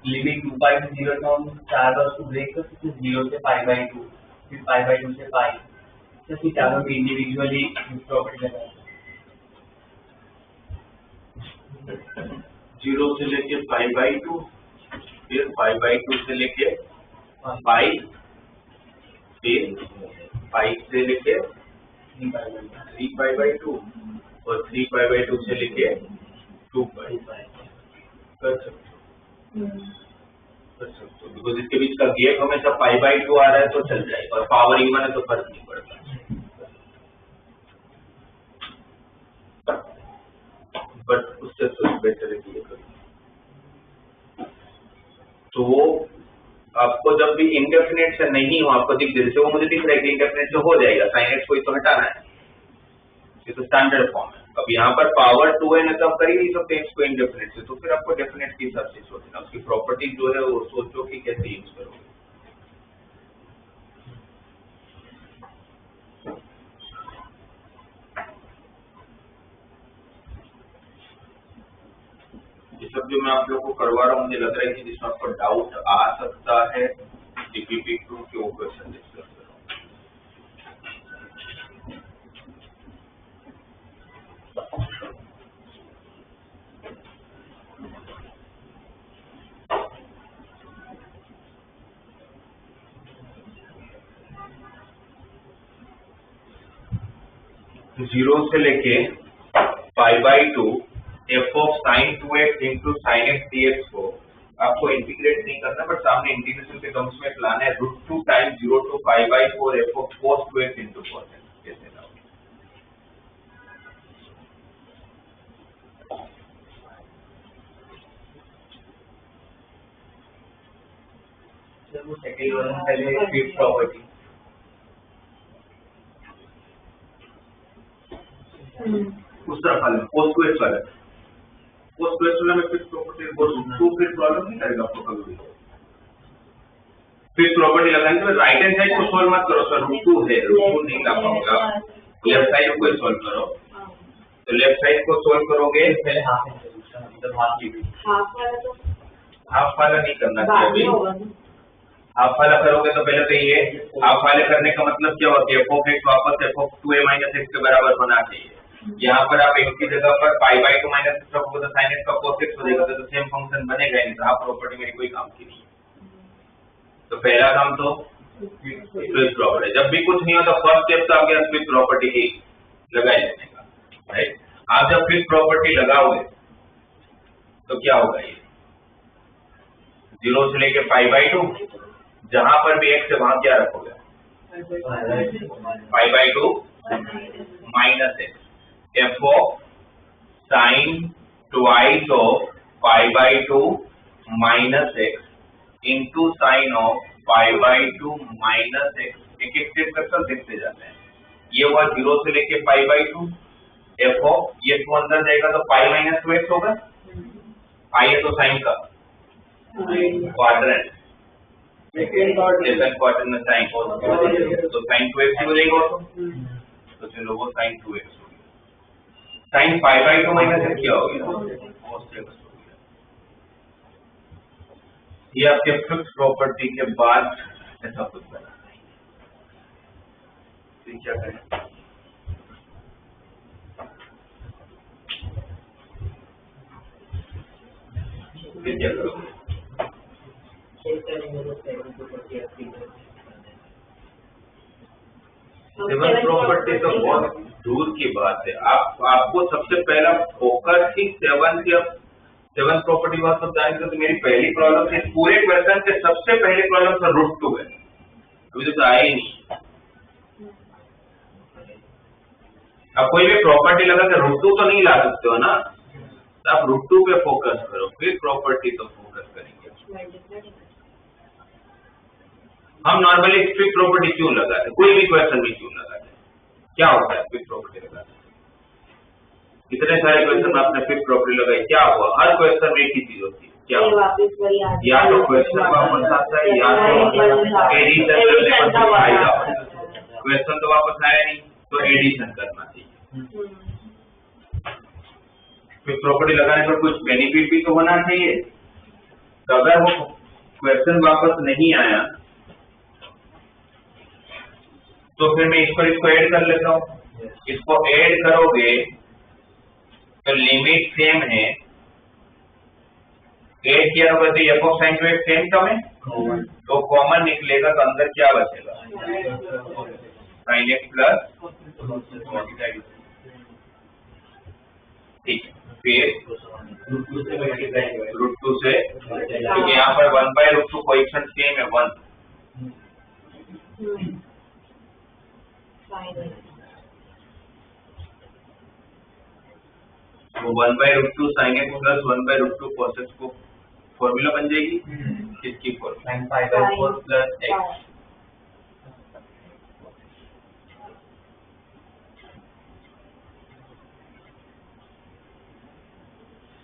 लिमिट 2π से 0 था, हम 4 बार उसको ब्रेक कर सकते हैं, 0 से π/2, फिर π/2 से π, तो फिर चारों में इंडिविजुअली प्रॉपर्टी लगाए। 0 से लेके π/2, फिर π/2 से लेके पाई, फिर पाई से लेके 3π/2 और 3π/2 से लेके 2 पाई कर सकते हो बिकॉज इसके बीच का गैप हमेशा π/2 आ रहा है तो चल जाएगा और पावर इवन है तो फर्क नहीं पड़ता। बट उससे तो बेटर है कि ये करो। तो आपको जब भी इंडेफिनेट से नहीं हो आपको दिख जैसे वो मुझे दिख रहा है कि इंडेफिनेट से हो जाएगा sin x को तो हटाना है, ये तो स्टैंडर्ड फॉर्म है। अब यहाँ पर पावर 2 है ना तो आप कर ही नहीं सकते x को इंडेफिनेट से, तो फिर आपको डेफिनेट के हिसाब से सोचना, उसकी प्रॉपर्टी जो है वो सोचो कि कैसे यूज करोगे। ये सब जो मैं आप लोगों को करवा रहा हूँ मुझे लग रहा है कि जिसमें आपको डाउट आ सकता है DPP2 के वो क्वेश्चन डिस्कस करो। जीरो से लेके π/2 f of sin 2x into sin x dx को आपको इंटीग्रेट नहीं करना, बट सामने इंटीग्रेशन के टर्म्स में प्लान है √2 times 0 to π/4 f of cos 2x into cos x कैसे ना वो सेकंड वाला पहले फिफ्थ प्रॉपर्टी उस तरफ वाले cos 2x वाला में फिक्स प्रॉपर्टी वो फिर प्रॉब्लम नहीं करेगा आपको कभी। फिक्स प्रॉपर्टी लगाने के बाद राइट हैंड साइड को सॉल्व मत करो सर, √2 है, √2 नहीं ला पाओगे आप, लेफ्ट साइड को सॉल्व करो। तो लेफ्ट साइड को सॉल्व करोगे पहले हाफ वाला नहीं करना चाहिए अभी। हाफ वाला करोगे तो पहले तो ये हाफ वाले करने का मतलब क्या होता है f of x वापस f of 2a - x के बराबर होना चाहिए। यहाँ पर आप x की जगह पर π/2 - x रखोगे तो sin x का cos x हो जाएगा, तो सेम फंक्शन बनेगा नहीं, तो हाफ प्रॉपर्टी मेरी कोई काम की नहीं है। तो पहला काम तो फिक्स प्रॉपर्टी, जब भी कुछ नहीं होता फर्स्ट स्टेप तो आपके फिक्स प्रॉपर्टी ही लगाए लेने का, राइट। आप जब फिक्स प्रॉपर्टी लगाओगे तो क्या होगा, ये 0 से लेके π/2 जहां पर भी x है वहां क्या रखोगे π/2 - x f of sin twice of π/2 - x into sin of π/2 - x, एक एक स्टेप कर देखते जाते हैं। ये हुआ 0 से लेके π/2 f of ये तो अंदर जाएगा तो π - 2x होगा, पाई है तो साइन का क्वाड्रेंट सेकंड क्वाड्रेंट में साइन को तो sin 2x हो जाएगा, तो चलो वो sin 2x हो गया। sin π/2 - x क्या हो गया, cos x हो गया। ये आपके फिक्स प्रॉपर्टी के बाद ऐसा कुछ बना, फिर क्या करें, फिर क्या करोगे, सेवन प्रॉपर्टी तो बहुत दूर की बात है। आपको सबसे पहला फोकस ही सेवन प्रॉपर्टी बात सब जानेंगे। तो मेरी पहली प्रॉब्लम थी पूरे क्वेश्चन के सबसे पहली प्रॉब्लम था √2 है, अभी तो आया ही नहीं। अब कोई भी प्रॉपर्टी लगा के √2 तो नहीं ला सकते हो ना, तो आप √2 पे फोकस करो, फिर प्रॉपर्टी तो फोकस करेंगे। हम नॉर्मली फिक्स प्रॉपर्टी क्यों लगाते, कोई भी क्वेश्चन में क्यों लगाते, क्या होता है फिक्स प्रॉपर्टी लगाते, इतने सारे क्वेश्चन में आपने फिक्स प्रॉपर्टी लगाई, क्या हुआ, हर क्वेश्चन में एक ही चीज होती है, क्या हुआ, या तो क्वेश्चन वापस आता है या तो एडिशन करने पर आएगा, क्वेश्चन तो वापस आया नहीं तो एडिशन करना चाहिए। फिक्स प्रॉपर्टी लगाने पर कुछ बेनिफिट भी तो होना चाहिए, तो अगर वो क्वेश्चन वापस नहीं आया तो फिर मैं इसको ऐड कर लेता हूँ। इसको ऐड करोगे तो लिमिट सेम है, ऐड किया होगा तो f of sin 2x same term है, तो कॉमन निकलेगा तो अंदर क्या बचेगा sin x प्लस, ठीक है। फिर √2 से मल्टीप्लाई √2 से, क्योंकि यहाँ पर 1/√2 कोएफिशिएंट सेम है 1, तो 1/√2 sin x plus 1/√2 cos x को फॉर्मूला बन जाएगी किसकी formula, sin π/4 plus x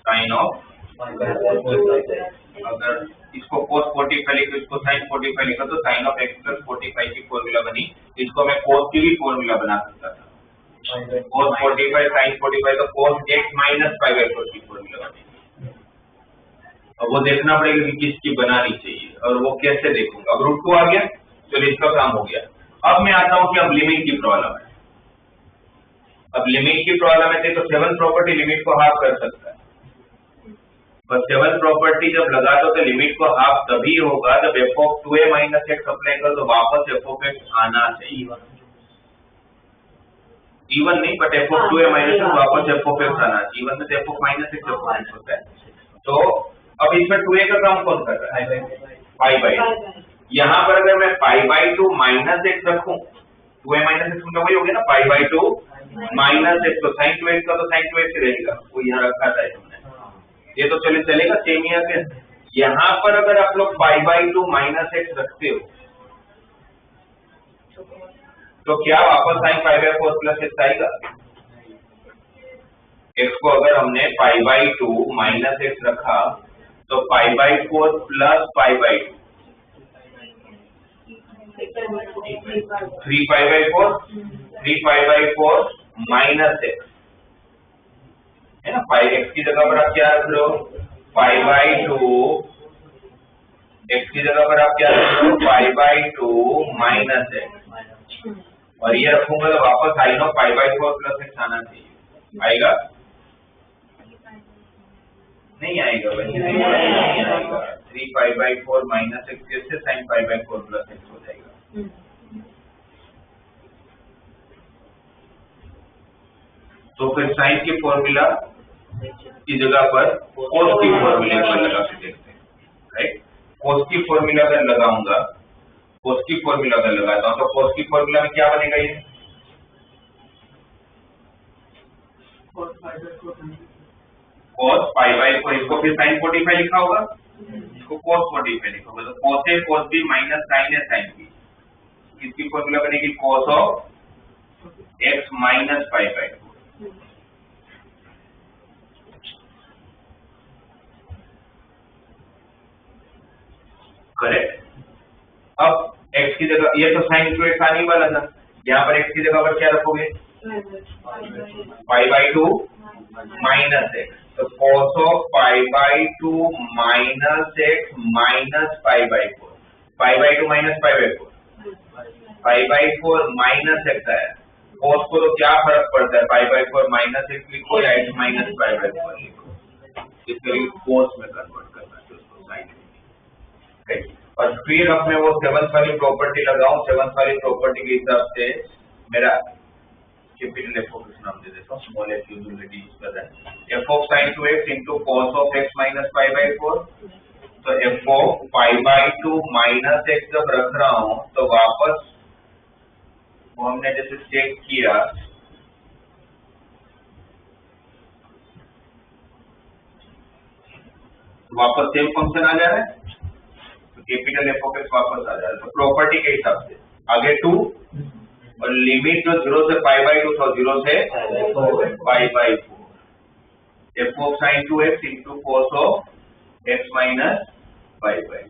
sine of, अगर इसको cos 45 लिखो, इसको sin 45 लिखो, तो sin ऑफ x प्लस 45 की फॉर्मूला बनी। इसको मैं cos की भी फॉर्मूला बना सकता था, cos 45 sin 45, तो cos x माइनस π/4 की फॉर्मूला बनी। अब वो देखना पड़ेगा कि किसकी बनानी चाहिए और वो कैसे देखूंगा। अब √2 आ गया, चलो इसका काम हो गया। अब मैं आता हूँ कि अब लिमिट की प्रॉब्लम है। अब लिमिट की प्रॉब्लम है तो 7 प्रॉपर्टी लिमिट को हाफ कर सकता है, पर 7 प्रॉपर्टी जब लगा दो तो लिमिट को हाफ तभी होगा जब f(2a - x) अप्लाई करो तो वापस f(x) आना चाहिए, इवन नहीं बट f(2a - x) वापस f(x) आना चाहिए। इवन में तो f(-x) f(x) होता है। तो अब इसमें 2a का काम कौन कर रहा है, π/2। यहाँ पर अगर मैं π/2 माइनस x रखूं, 2a - x मतलब वही हो गया ना, π/2 माइनस x, तो sin 2x का तो sin 2x रहेगा, वो यहाँ रखा था हमने, ये तो चलेगा सेम ही आगे। यहाँ पर अगर आप लोग π/2 माइनस x रखते हो तो क्या वापस sin π/4 प्लस x आएगा? x को अगर हमने π/2 माइनस x रखा तो π/4 प्लस π/2 3π/4 माइनस x है ना। x की जगह पर आप क्या रख रहे हो, π/2, x की जगह पर आप क्या रख रहे हो, π/2 माइनस x, और ये रखूंगा तो वापस sin ऑफ π/4 प्लस x आना चाहिए। आएगा? नहीं आएगा वैसे, नहीं आएगा। 3π/4 माइनस x से sin π/4 प्लस x हो जाएगा। तो फिर साइन की फॉर्मूला की जगह पर cos की फॉर्मूला पर लगा के देखते हैं, राइट। cos की फॉर्मूला अगर लगाऊंगा, cos की फॉर्मूला अगर लगाता हूं तो cos की फॉर्मूला में क्या बनेगा, ये cos π/4, इसको फिर sin 45 लिखा होगा, इसको cos 45 लिखा होगा, तो cos a cos b minus sin a sin b, इसकी फॉर्मूला बनेगी cos of x minus π/4। Correct. अब x की जगह, ये तो sin 2x आने वाला था, यहाँ पर x की जगह पर क्या रखोगे, π/2 माइनस x, तो cos of π/2 minus x minus π/4, π/2 minus π/4, π/4 minus x आया। cos को तो क्या फर्क पड़ता है, π/4 माइनस x लिखो या x माइनस π/4 लिखो, इसके लिए cos में कन्वर्ट करना है उसको sin में। और फिर अब मैं वो 7th वाली प्रॉपर्टी लगाऊं, 7th वाली प्रॉपर्टी के हिसाब से मेरा कैपिटल f ऑफ x नाम दे देता हूं, स्मॉल f यूजुअली यूज कर रहा है, f of sin 2x into cos of x minus π/4। तो f ऑफ π/2 माइनस x जब रख रहा हूं तो वापस वो हमने जैसे चेक किया, वापस सेम फंक्शन आ जा रहा है, कैपिटल f ऑफ x वापस आ जा रहा है। तो प्रॉपर्टी के हिसाब से आगे 2 और लिमिट जो 0 से π/2 था 0 से π/4, f of sin 2x into cos of x minus π/4,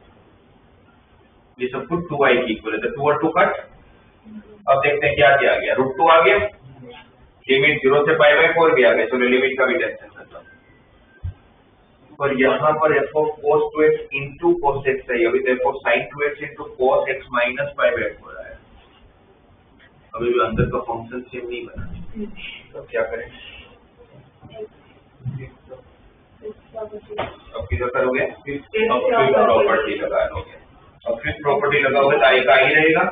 ये सब कुछ 2y की इक्वल है, तो 2 और 2 कट। अब देखते हैं क्या क्या आ गया, √2 आ गया, लिमिट 0 से π/4 भी आ गया, चलो लिमिट का भी टेंशन करता हूं। और यहाँ पर f of cos 2x into cos x है, अभी तो f of sin 2x into cos x minus π/4 आया, अभी भी अंदर का फंक्शन सेम नहीं बना, तो क्या करें, अब किधर करोगे, अब फिफ्थ प्रॉपर्टी लगाओगे, अब फिफ्थ प्रॉपर्टी लगाओगे तो आएगा ही रहेगा।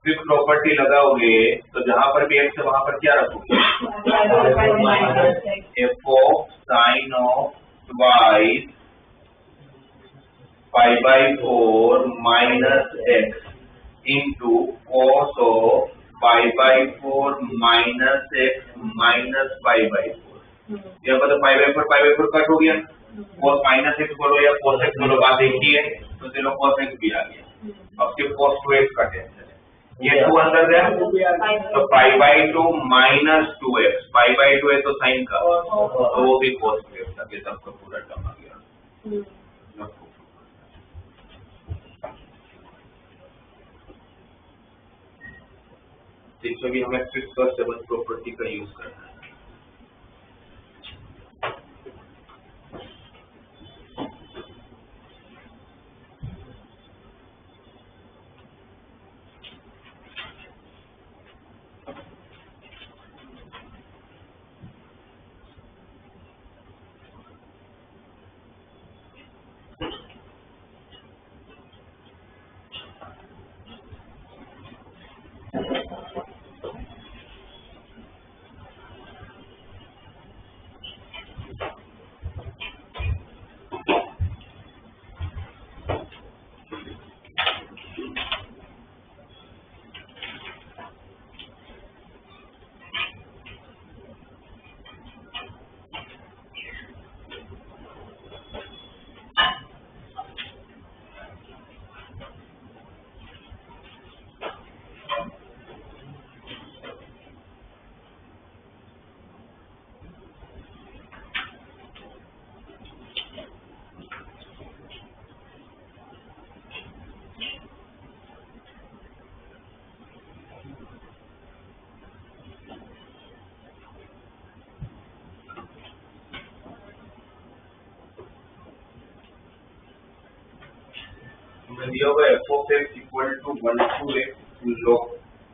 फिफ्थ प्रॉपर्टी लगाओगे तो जहां पर भी x है वहां पर क्या रखोगे, f of sine of twice pi by 4 minus x into cos of pi by 4 minus x minus pi by 4। यहाँ पर तो पाई बाई 4 कट हो गया, cos माइनस एक्स बोलो या cos एक्स बोलो, बात एक ही है, तो चलो cos एक्स भी आ गया। अब सिर्फ cos 2x का टेंशन है, ये 2 अंदर गया तो pi by 2 minus 2x, pi by 2 है तो साइन का, तो वो भी cos 2x था, सबका पूरा टर्म आ गया। इसमें भी हमें फिफ्थ और सेवंथ प्रॉपर्टी का यूज करना है। दिया हुआ f of x equal to 1 to x log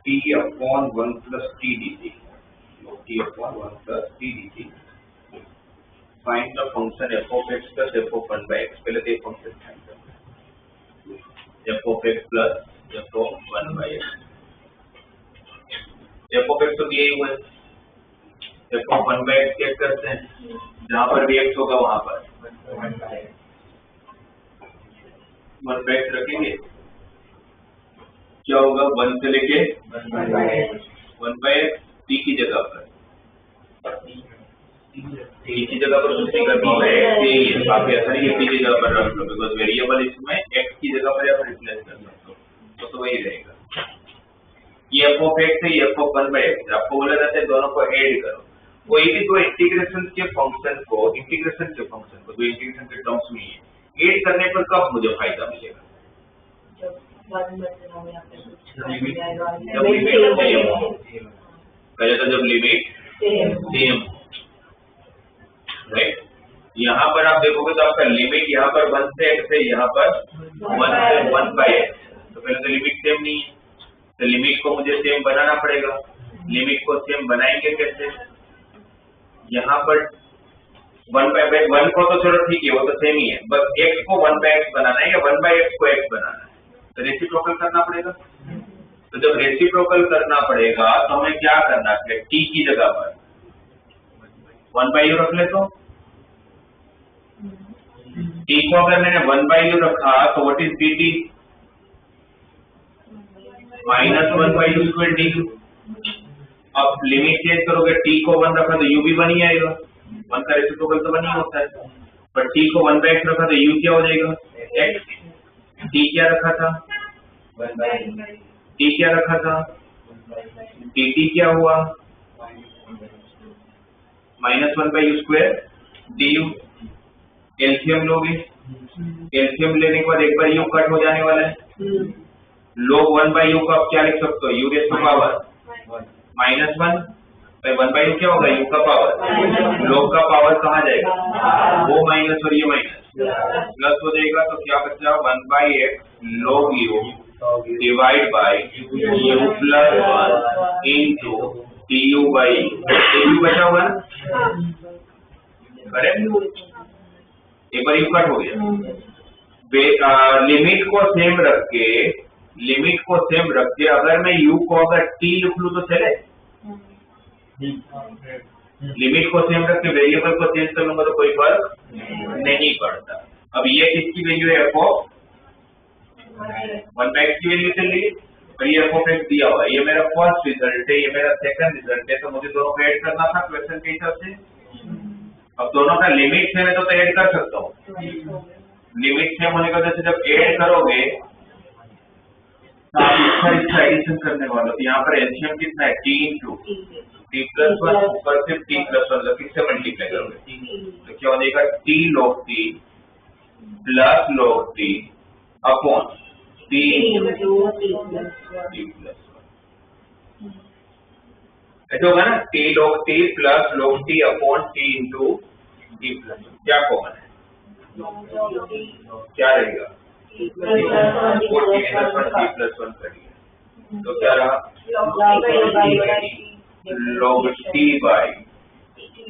t upon 1 plus t dt, log t upon 1 plus t dt। Find the function f of x plus f of 1 by x। पहले तो फंक्शन फाइंड करना है, f of x plus f of 1 by x। f of x तो दिया ही हुआ है, f of 1 by x check करते हैं, जहां पर भी x होगा वहां पर 1 by x रखेंगे, क्या होगा 1 से लेके 1 by x t की जगह पर, t की जगह पर कुछ नहीं करना होगा, x यही है, काफी आसानी है, t की जगह पर रख लो, बिकॉज वेरिएबल इसमें x की जगह पर या फिर रिप्लेस कर सकते हो, तो वही रहेगा। ये f of x है, ये f of 1 by x, आपको बोला जाता है दोनों को ऐड करो। कोई भी दो इंटीग्रेशन के फंक्शन को, दो इंटीग्रेशन के टर्म्स में ऐड करने पर कब मुझे फायदा मिलेगा? जब लिमिट सेम हो, पहले तो जब लिमिट सेम, राइट। यहाँ पर आप देखोगे तो आपका लिमिट यहाँ पर 1 से x है, यहाँ पर 1 से 1 by x, तो पहले तो लिमिट सेम नहीं है, तो लिमिट को मुझे सेम बनाना पड़ेगा। लिमिट को सेम बनाएंगे कैसे? यहाँ पर 1 by 1 को तो चलो ठीक है, वो तो सेम ही है, बस x को 1 by x बनाना है या 1 by x को x बनाना है, तो रेसिप्रोकल करना पड़ेगा। तो जब रेसिप्रोकल करना पड़ेगा तो हमें क्या करना है, t की जगह पर 1 by u रख ले, तो t को अगर मैंने 1 by u रखा तो what is dt? Minus 1 by u square du। अब लिमिट चेंज करोगे, t को 1 रखा तो u भी 1 ही आएगा, 1 का रेसिप्रोकल तो 1 ही होता है, पर t को 1 by x रखा तो u क्या हो जाएगा? x। t क्या रखा था? 1 by t क्या रखा था? dt क्या हुआ? Minus 1 by u square du। LCM लोगे, एलसीएम लेने के बाद एक बार u कट हो जाने वाला है, log 1 by u का आप क्या लिख सकते हो? u raise to power -1, 1 by u क्या होगा? u का पावर, log का पावर कहाँ जाएगा? वो माइनस और ये माइनस, प्लस हो जाएगा, तो क्या बचा? 1 by x log u divide by u plus 1 into tu by u बचा हुआ ना, करेक्ट। एक बार u कट हो गया, लिमिट को सेम रख के अगर मैं u को अगर t लिख लूं तो चले? लिमिट को सेम रख के वेरिएबल को चेंज कर लूंगा तो कोई फर्क नहीं पड़ता। अब ये किसकी वैल्यू है, एफ ऑफ 1x की वैल्यू चल रही है और ये एफ ऑफ x दिया हुआ है। ये मेरा फर्स्ट रिजल्ट है, ये मेरा सेकंड रिजल्ट है, तो मुझे दोनों को ऐड करना था क्वेश्चन के हिसाब से। अब दोनों का लिमिट है तो ऐड कर सकता हूँ। लिमिट सेम होने का वजह से जब ऐड करोगे तो आप इसका एडिशन करने वाले हो। यहाँ पर एलसीएम कितना है, t इंटू t प्लस 1 ऊपर से t प्लस 1 किससे मल्टीप्लाई करोगे, तो क्या हो जाएगा t log t plus log t upon t into t plus 1। ऐसा होगा ना, t log t plus log t upon t into t plus 1। क्या कॉमन है, क्या रहेगा, t प्लस 1 करिए तो क्या रहा, log t by t।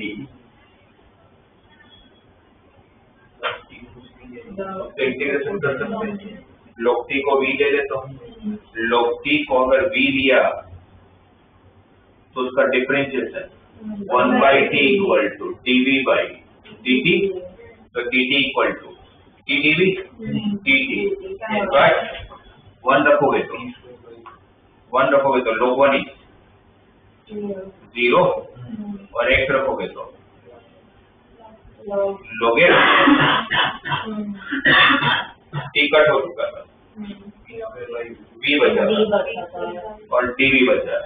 तो इंटीग्रेशन कर सकते हैं, log t को v ले लेता हूँ, log t को अगर v लिया तो उसका differentiation 1 by t equal to dv by dt, तो dt equal to dv dt, but 1 रखोगे तो log 1 0 और x रखोगे तो log x, t कट हो चुका था, v बचा और dv बचा,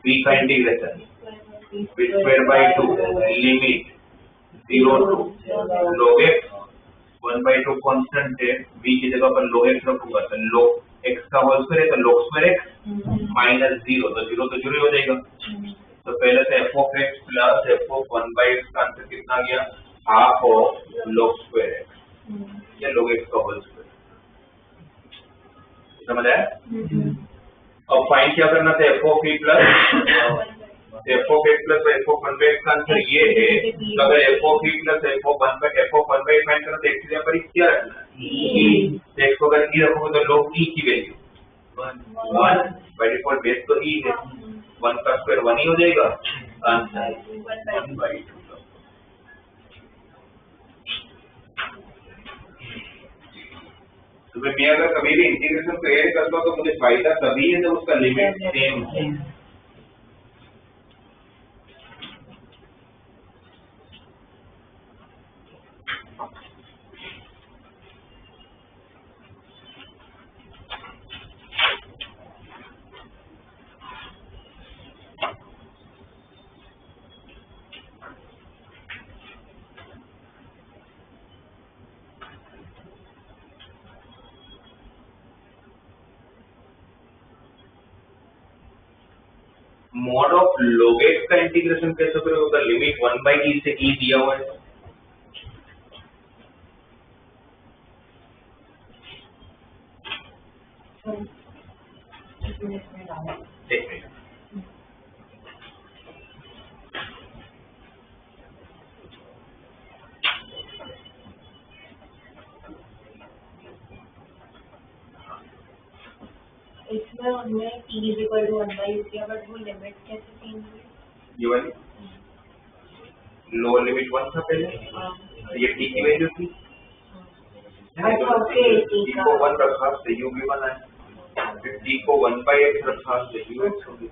v का integration square by 2 limit 0 to log x 1/2 constant है, v की जगह पर log x रखूंगा तो log x का होल स्क्वायर है तो log स्क्वायर x माइनस 0 तो 0 तो 0 हो जाएगा। तो पहले से f of x plus f of 1/x का आंसर कितना गया, half of log square x या log x का होल स्क्वायर। समझ आया? अब फाइंड क्या करना था, f of e plus f of x plus f of 1/x का आंसर ये है। तो अगर f of e plus f of 1/x find करना तो x की जगह पर क्या रखना है, e। x को अगर e रखोगे तो log e की वैल्यू 1 बाय डिफॉल्ट, बेस तो e है, 1 का स्क्वायर 1 ही हो जाएगा, आंसर 1/2। तो मैं अगर कभी भी इंटीग्रेशन को ऐड करता हूँ तो मुझे फायदा तभी है जब उसका लिमिट सेम हो। मॉड ऑफ log x का इंटीग्रेशन कैसे करोगे, लिमिट 1/e से e दिया हुआ है। एक मिनट, इसमें उन्होंने t इक्वल टू 1/u किया, बट वो लिमिट कैसे चेंज हुई? ये वाली लोअर लिमिट 1 था पहले, ये t की वैल्यू थी, t को 1 रखा तो u भी 1 आया, फिर t को 1/x रखा तो ux हो गया।